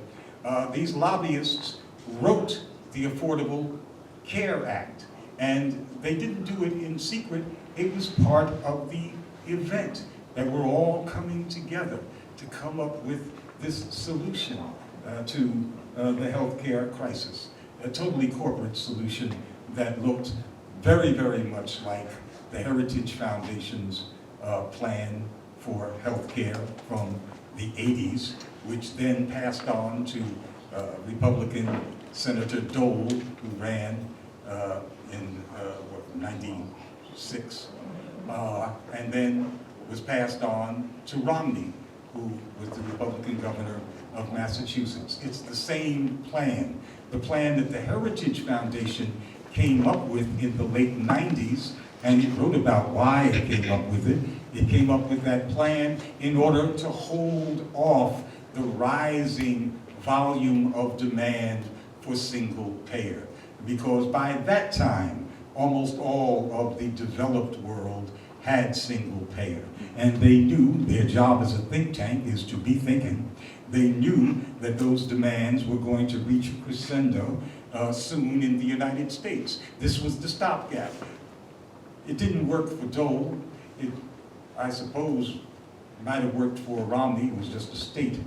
these lobbyists wrote the Affordable Care Act. And they didn't do it in secret. It was part of the event that we're all coming together to come up with this solution to the healthcare crisis. A totally corporate solution that looked very, very much like the Heritage Foundation's plan for healthcare from the 80s, which then passed on to Republican Senator Dole, who ran in 96, and then was passed on to Romney, who was the Republican governor of Massachusetts. It's the same plan, the plan that the Heritage Foundation came up with in the late 90s, and it wrote about why it came up with it. It came up with that plan in order to hold off the rising volume of demand for single payer. Because by that time, almost all of the developed world had single payer. And they knew their job as a think tank is to be thinking. They knew that those demands were going to reach a crescendo soon in the United States. This was the stopgap. It didn't work for Dole. It, I suppose, might have worked for Romney, who was just a state.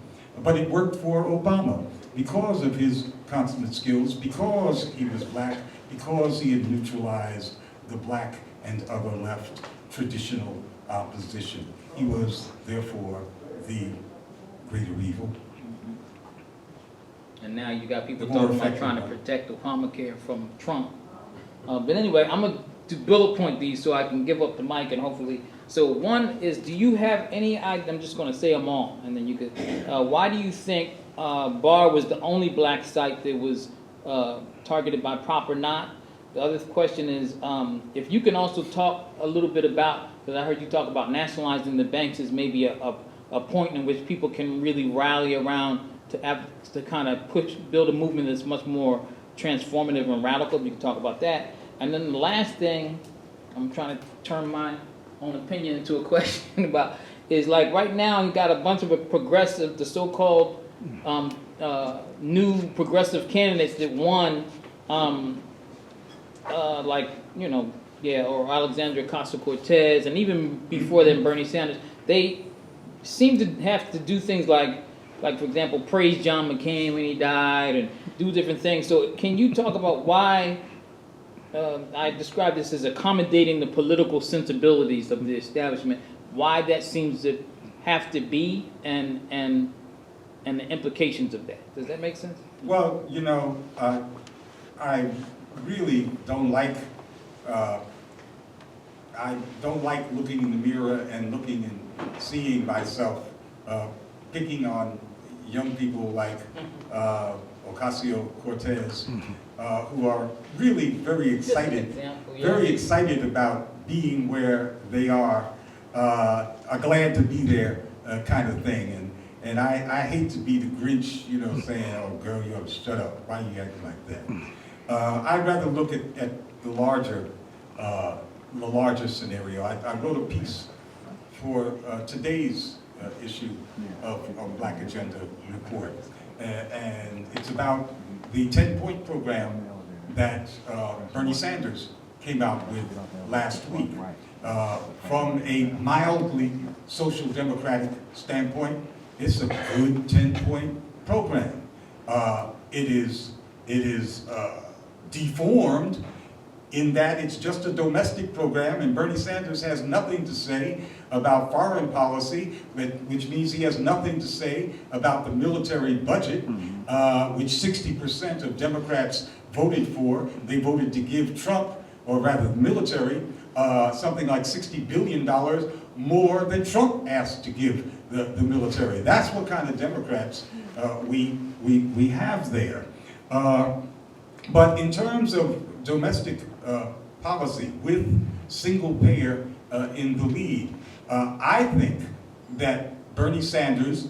But it worked for Obama because of his consummate skills, because he was black, because he had neutralized the black and other left traditional opposition. He was, therefore, the greater evil. And now you got people talking about trying to protect Obamacare from Trump. But anyway, I'm going to bullet point these so I can give up the mic and hopefully. So one is, do you have any, I'm just going to say them all, and then you could, why do you think Barr was the only black site that was targeted by Prop or not? The other question is, if you can also talk a little bit about, because I heard you talk about nationalizing the banks as maybe a point in which people can really rally around to kind of build a movement that's much more transformative and radical. You can talk about that. And then the last thing, I'm trying to turn my own opinion into a question about, is like right now you got a bunch of progressive, the so-called new progressive candidates that won, like, you know, Yeah, or Alexandria Ocasio-Cortez, and even before then, Bernie Sanders, they seem to have to do things like for example, praise John McCain when he died, and do different things. So can you talk about why, I describe this as accommodating the political sensibilities of the establishment, why that seems to have to be, and the implications of that? Does that make sense? Well, you know, I really don't like looking in the mirror and looking and seeing myself picking on young people like Ocasio-Cortez, who are really very excited, about being where they are glad to be there, kind of thing. And I hate to be the Grinch, you know, saying, "Oh, girl, you have to shut up. Why are you acting like that?" I'd rather look at the larger scenario. I wrote a piece for today's issue of Black Agenda Report, and it's about the 10-point program that Bernie Sanders came out with last week. From a mildly social democratic standpoint, it's a good 10-point program. It is deformed in that it's just a domestic program, and Bernie Sanders has nothing to say about foreign policy, which means he has nothing to say about the military budget, which 60% of Democrats voted for. They voted to give Trump, or rather the military, something like $60 billion more than Trump asked to give the military. That's what kind of Democrats we have there. But in terms of domestic policy with single payer in the lead, I think that Bernie Sanders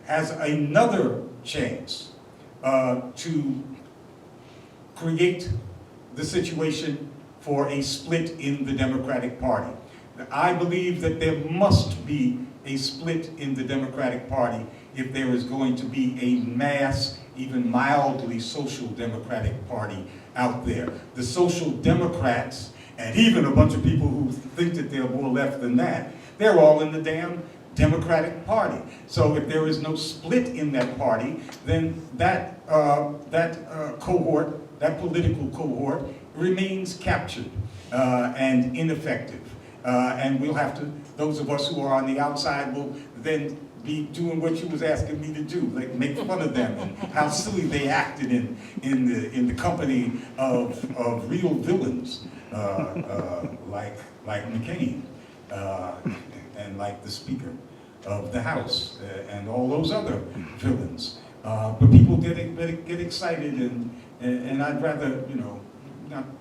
has another chance to create the situation for a split in the Democratic Party. I believe that there must be a split in the Democratic Party if there is going to be a mass, even mildly social Democratic Party out there. The social democrats, and even a bunch of people who think that they're more left than that, they're all in the damn Democratic Party. So if there is no split in that party, then that cohort, that political cohort, remains captured and ineffective. And we'll have to, those of us who are on the outside will then be doing what you was asking me to do, like make fun of them and how silly they acted in the company of real villains like McCain and like the Speaker of the House and all those other villains. But people get excited, and I'd rather, you know,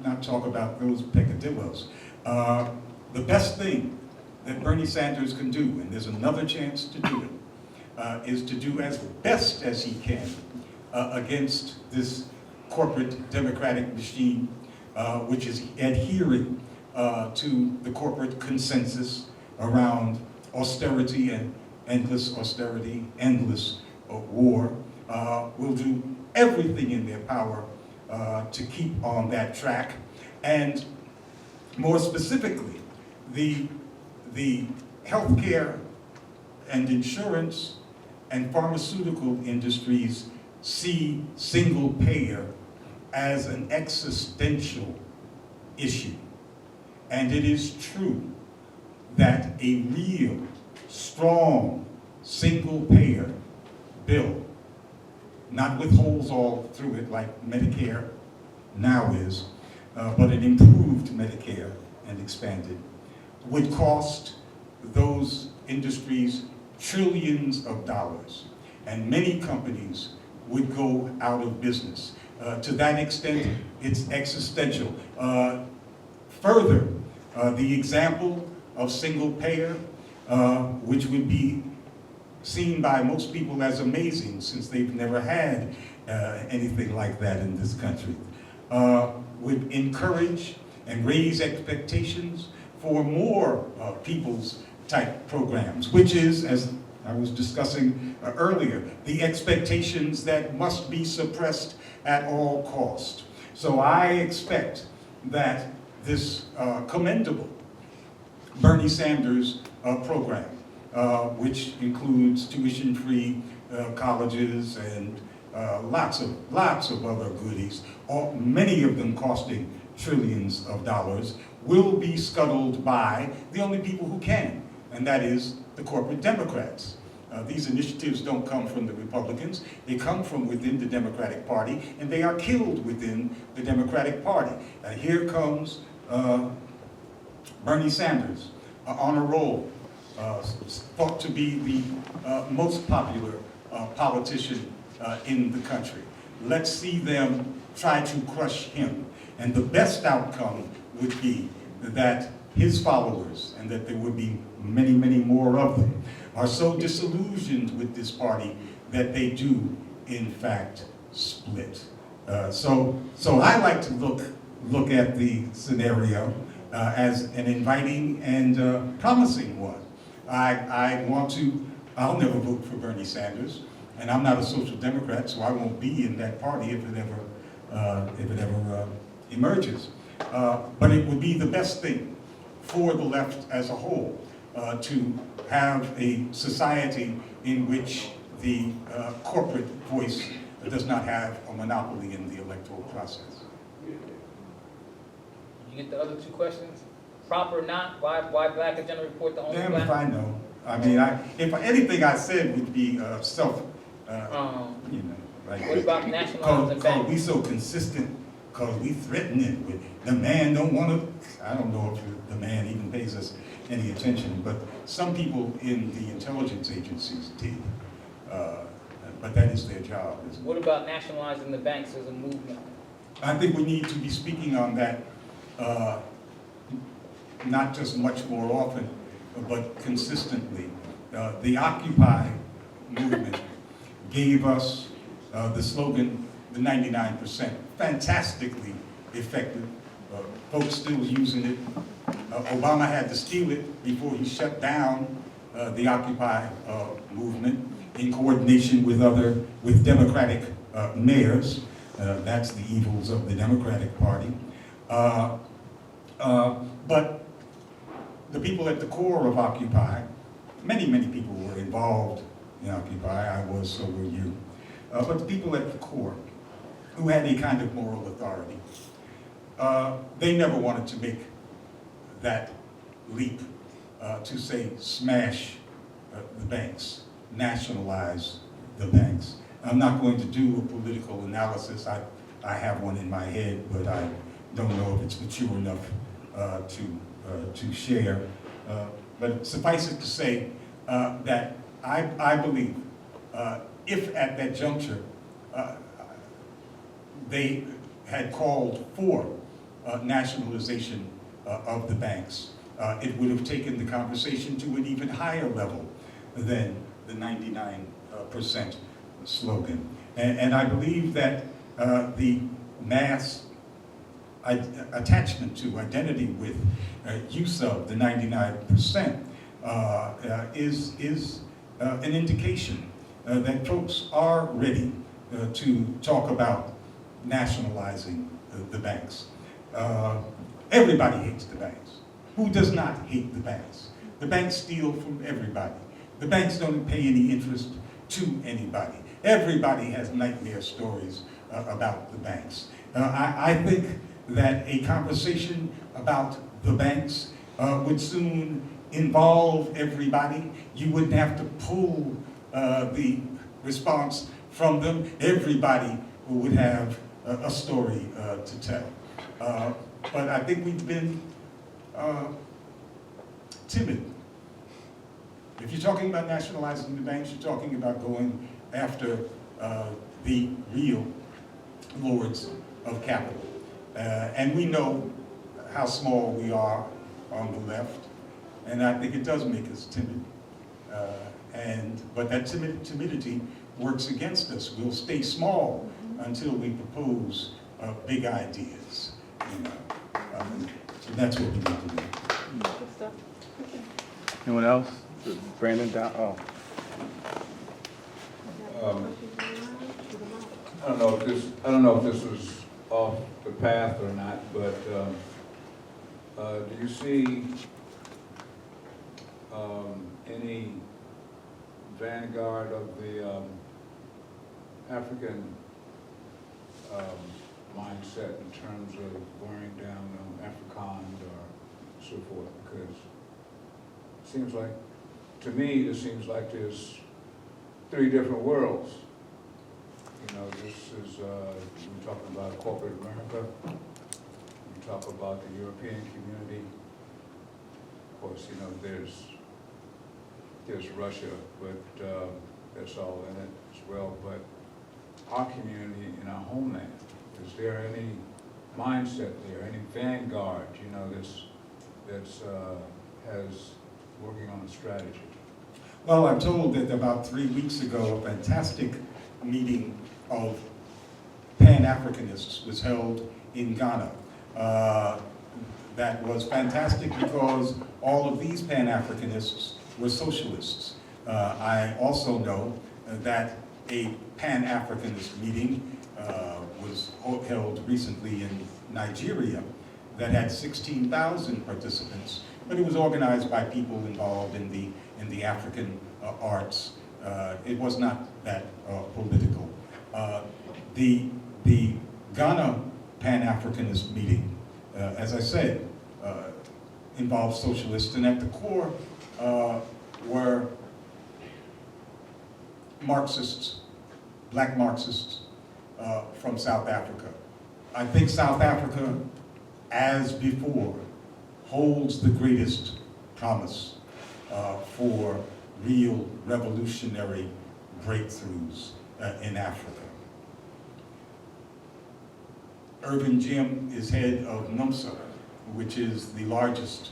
not talk about those peccadillos. The best thing that Bernie Sanders can do, and there's another chance to do it, is to do as best as he can against this corporate democratic machine, which is adhering to the corporate consensus around austerity and endless austerity, endless war. Will do everything in their power to keep on that track, and more specifically, the healthcare and insurance and pharmaceutical industries see single payer as an existential issue. And it is true that a real, strong, single payer bill, not with holes all through it like Medicare now is, but an improved Medicare and expanded, would cost those industries trillions of dollars, and many companies would go out of business. To that extent, it's existential. Further, the example of single payer, which would be seen by most people as amazing since they've never had anything like that in this country, would encourage and raise expectations for more people's type programs, which is, as I was discussing earlier, the expectations that must be suppressed at all cost. So I expect that this commendable Bernie Sanders program, which includes tuition-free colleges and lots of other goodies, many of them costing trillions of dollars, will be scuttled by the only people who can, and that is the corporate Democrats. These initiatives don't come from the Republicans, they come from within the Democratic Party, and they are killed within the Democratic Party. Here comes Bernie Sanders on a roll, thought to be the most popular politician in the country. Let's see them try to crush him. And the best outcome would be that his followers, and that there would be many, many more of them, are so disillusioned with this party that they do, in fact, split. So I like to look at the scenario as an inviting and promising one. I'll never vote for Bernie Sanders, and I'm not a social democrat, so I won't be in that party if it ever emerges. But it would be the best thing for the left as a whole to have a society in which the corporate voice does not have a monopoly in the electoral process. Did you get the other two questions? Proper or not? Why black agenda report the only Damn black? if I know. I mean, if anything I said would be like what about nationalizing banks? we so consistent, because we threaten it with the man don't want to. I don't know if the man even pays us any attention, but some people in the intelligence agencies did. But that is their job, isn't it? What about nationalizing the banks as a movement? I think we need to be speaking on that, not just much more often, but consistently. The Occupy movement gave us the slogan, the 99%, fantastically effective. Folks still using it. Obama had to steal it before he shut down the Occupy movement in coordination with Democratic mayors. That's the evils of the Democratic Party. But the people at the core of Occupy, many people were involved in Occupy. I was, so were you. But the people at the core, who had a kind of moral authority, they never wanted to make that leap to say smash the banks, nationalize the banks. I'm not going to do a political analysis. I have one in my head, but I don't know if it's mature enough to share. But suffice it to say that I believe if at that juncture they had called for nationalization of the banks, it would have taken the conversation to an even higher level than the 99% slogan. And I believe that the mass attachment to, identity with, use of the 99% is an indication that folks are ready to talk about nationalizing the banks. Everybody hates the banks. Who does not hate the banks? The banks steal from everybody. The banks don't pay any interest to anybody. Everybody has nightmare stories about the banks. I think that a conversation about the banks would soon involve everybody. You wouldn't have to pull the response from them. Everybody would have a story to tell. But I think we've been timid. If you're talking about nationalizing the banks, you're talking about going after the real lords of capital. And we know how small we are on the left, and I think it does make us timid. But that timidity works against us. We'll stay small until we propose big ideas. So that's what we need to do. Anyone else? Brandon down. Oh. I don't know if this is off the path or not, but Do you see any vanguard of the African mindset in terms of wearing down Afrikaans or so forth? Because it seems like, to me, it seems like there's three different worlds. You know, this is, we're talking about corporate America, we talk about the European community. Of course, you know, there's Russia, but that's all in it as well. But our community in our homeland, is there any mindset there, any vanguard, you know, that's has working on a strategy? Well, I'm told that about 3 weeks ago, a fantastic meeting of Pan-Africanists was held in Ghana. That was fantastic because all of these Pan-Africanists were socialists. I also know that a Pan-Africanist meeting was held recently in Nigeria that had 16,000 participants, but it was organized by people involved in the African arts. It was not that political. The Ghana Pan-Africanist meeting, as I said, involved socialists, and at the core were Marxists, black Marxists from South Africa. I think South Africa, as before, holds the greatest promise for real revolutionary breakthroughs in Africa. Irvin Jim is head of NUMSA, which is the largest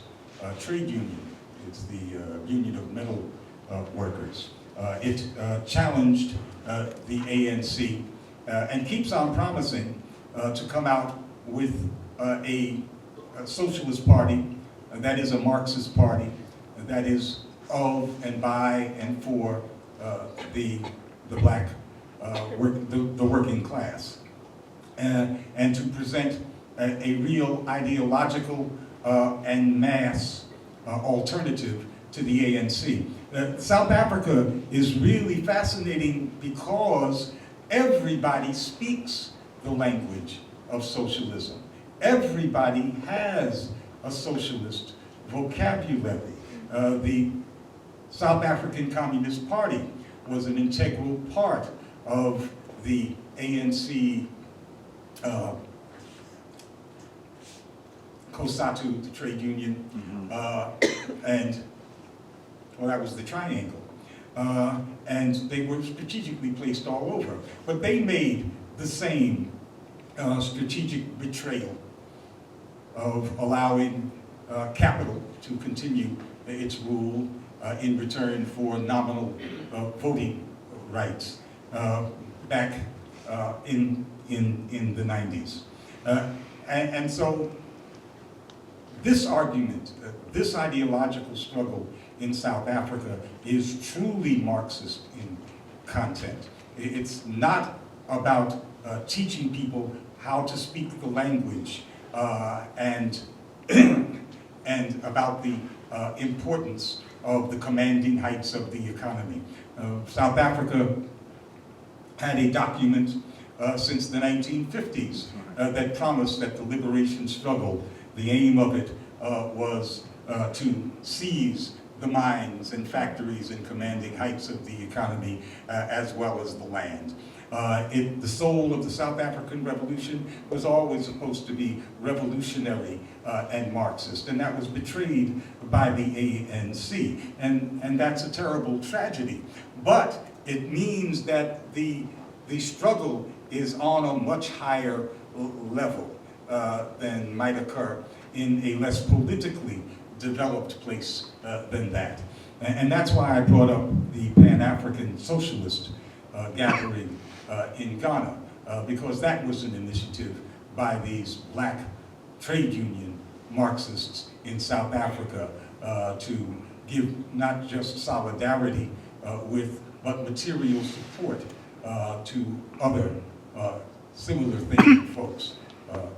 trade union. It's the Union of Metal Workers. It challenged the ANC and keeps on promising to come out with a socialist party that is a Marxist party that is of and by and for the black, the working class, and to present a real ideological and mass alternative to the ANC. South Africa is really fascinating because everybody speaks the language of socialism. Everybody has a socialist vocabulary. The South African Communist Party was an integral part of the ANC COSATU, the trade union, and well, that was the triangle. And they were strategically placed all over. But they made the same strategic betrayal of allowing capital to continue its rule in return for nominal voting rights back in the 90s. And so this argument, this ideological struggle in South Africa is truly Marxist in content. It's not about teaching people how to speak the language and about the importance of the commanding heights of the economy. South Africa had a document since the 1950s that promised that the liberation struggle, the aim of it was to seize the mines and factories and commanding heights of the economy as well as the land. The soul of the South African Revolution was always supposed to be revolutionary and Marxist, and that was betrayed by the ANC, and that's a terrible tragedy. But it means that the struggle is on a much higher level than might occur in a less politically developed place than that. And that's why I brought up the Pan-African Socialist gathering in Ghana, because that was an initiative by these black trade union Marxists in South Africa to give not just solidarity with, but material support to other similar thinking folks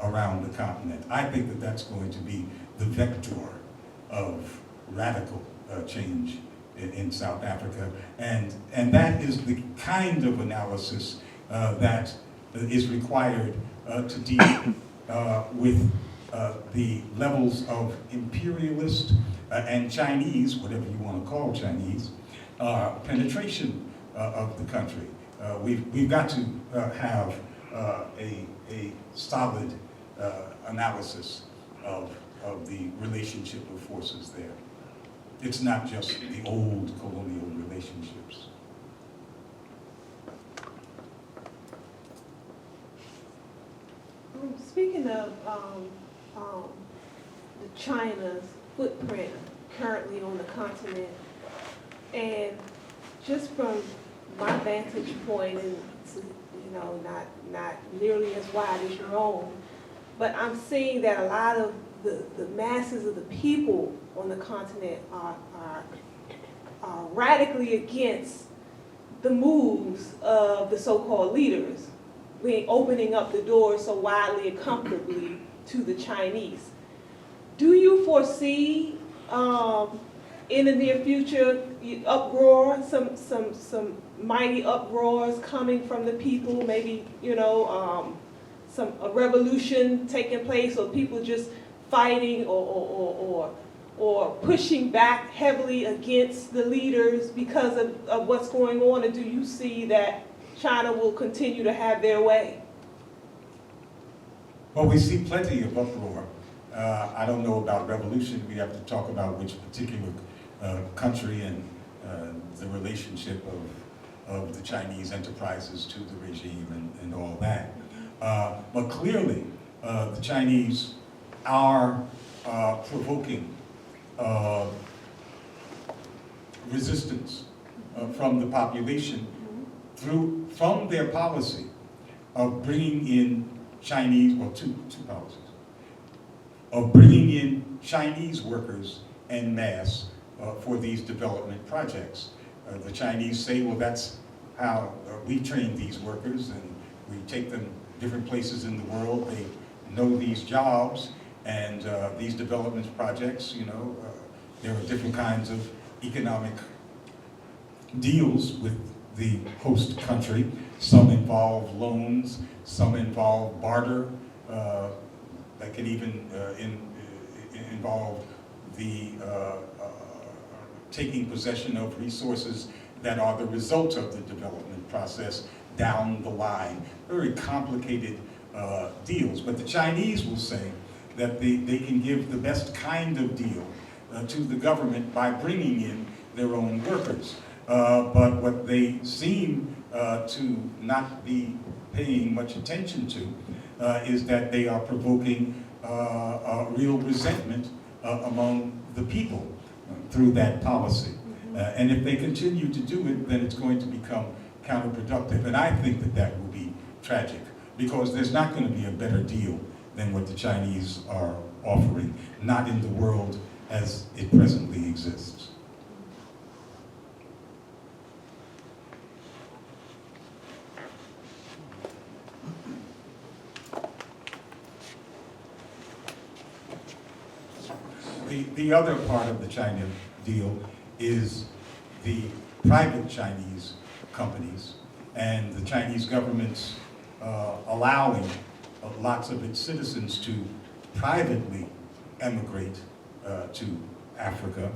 around the continent. I think that that's going to be the vector of radical change in South Africa. And that is the kind of analysis that is required to deal with the levels of imperialist and Chinese, whatever you want to call Chinese, penetration of the country. We've got to have a solid analysis of the relationship of forces there. It's not just the old colonial relationships. Speaking of China's footprint currently on the continent, and just from my vantage point, and not nearly as wide as your own, but I'm seeing that a lot of the masses of the people on the continent are radically against the moves of the so-called leaders, opening up the doors so widely and comfortably to the Chinese. Do you foresee in the near future uproar, some mighty uproars coming from the people, maybe a revolution taking place, or people just fighting or pushing back heavily against the leaders because of what's going on? Or do you see that China will continue to have their way? Well, we see plenty of uproar. I don't know about revolution. We have to talk about which particular country and the relationship of the Chinese enterprises to the regime and all that. But clearly, the Chinese are provoking resistance from the population from their policy of bringing in Chinese, well, two policies, of bringing in Chinese workers en masse for these development projects. The Chinese say, well, that's how we train these workers, and we take them different places in the world. They know these jobs, and these development projects, there are different kinds of economic deals with the host country. Some involve loans, some involve barter, that can even involve the taking possession of resources that are the result of the development process down the line. Very complicated deals, but the Chinese will say that they can give the best kind of deal to the government by bringing in their own workers. But what they seem to not be paying much attention to is that they are provoking real resentment among the people through that policy. And if they continue to do it, then it's going to become counterproductive. And I think that will be tragic, because there's not going to be a better deal than what the Chinese are offering, not in the world as it presently exists. The other part of the China deal is the private Chinese companies and the Chinese government's allowing lots of its citizens to privately emigrate to Africa.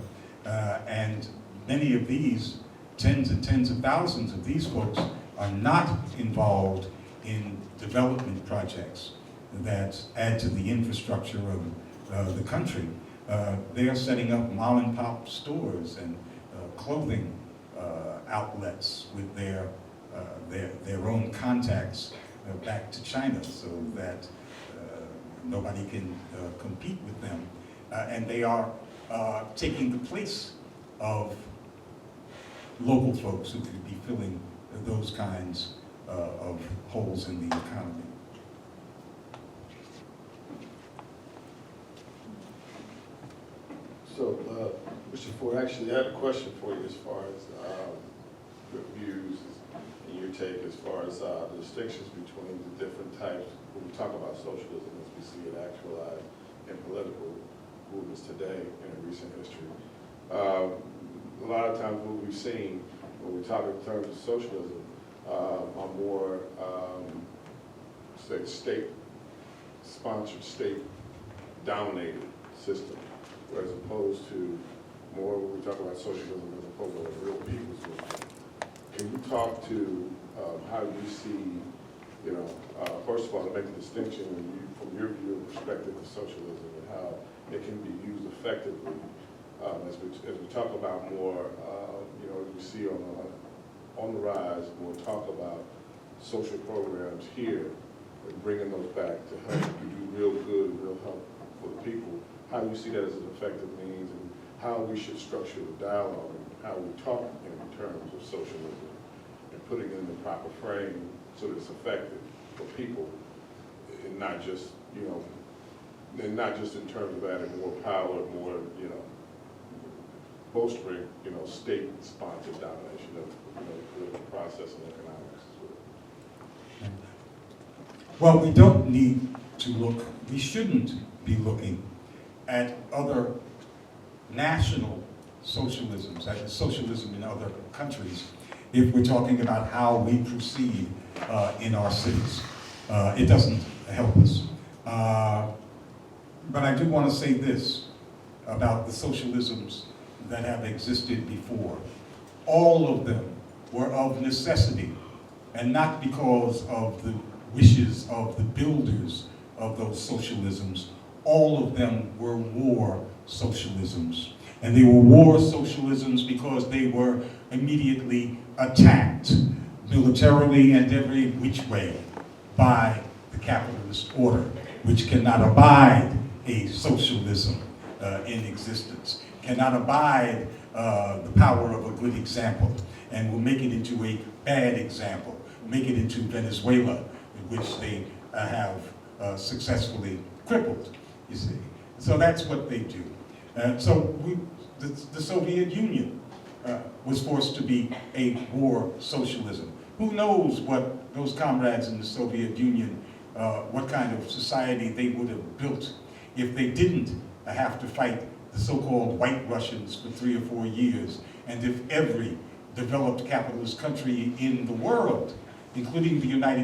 And many of these, tens and tens of thousands of these folks, are not involved in development projects that add to the infrastructure of the country. They are setting up mom and pop stores and clothing outlets with their own contacts back to China, so that nobody can compete with them. And they are taking the place of local folks who could be filling those kinds of holes in the economy. So, Mr. Ford, actually, I have a question for you as far as your views and your take as far as the distinctions between the different types, when we talk about socialism as we see it actualized in political movements today in recent history. A lot of times what we've seen when we talk in terms of socialism are more, say, state-sponsored, state-dominated system, whereas opposed to more when we talk about socialism as opposed to a real people's movement. Can you talk to how you see, first of all, to make a distinction from your view and perspective of socialism and how it can be used effectively as we talk about more, we see on the rise, more talk about social programs here and bringing those back to help you do real good, real help for the people. How you see that as an effective means and how we should structure the dialogue and how we talk in terms of socialism and putting it in the proper frame so that it's effective for people and not just, and not just in terms of adding more power, more, bolstering, state-sponsored domination of the process and economics as well. Well, we don't need to look, we shouldn't be looking at other national socialisms, at socialism in other countries, if we're talking about how we proceed in our cities. It doesn't help us. But I do want to say this about the socialisms that have existed before. All of them were of necessity and not because of the wishes of the builders of those socialisms. All of them were war socialisms. And they were war socialisms because they were immediately attacked militarily and every which way by the capitalist order, which cannot abide a socialism in existence, cannot abide the power of a good example, and will make it into a bad example, make it into Venezuela, which they have successfully crippled, you see. So that's what they do. The Soviet Union was forced to be a war socialism. Who knows what those comrades in the Soviet Union, what kind of society they would have built if they didn't have to fight the so-called white Russians for 3 or 4 years, and if every developed capitalist country in the world, including the United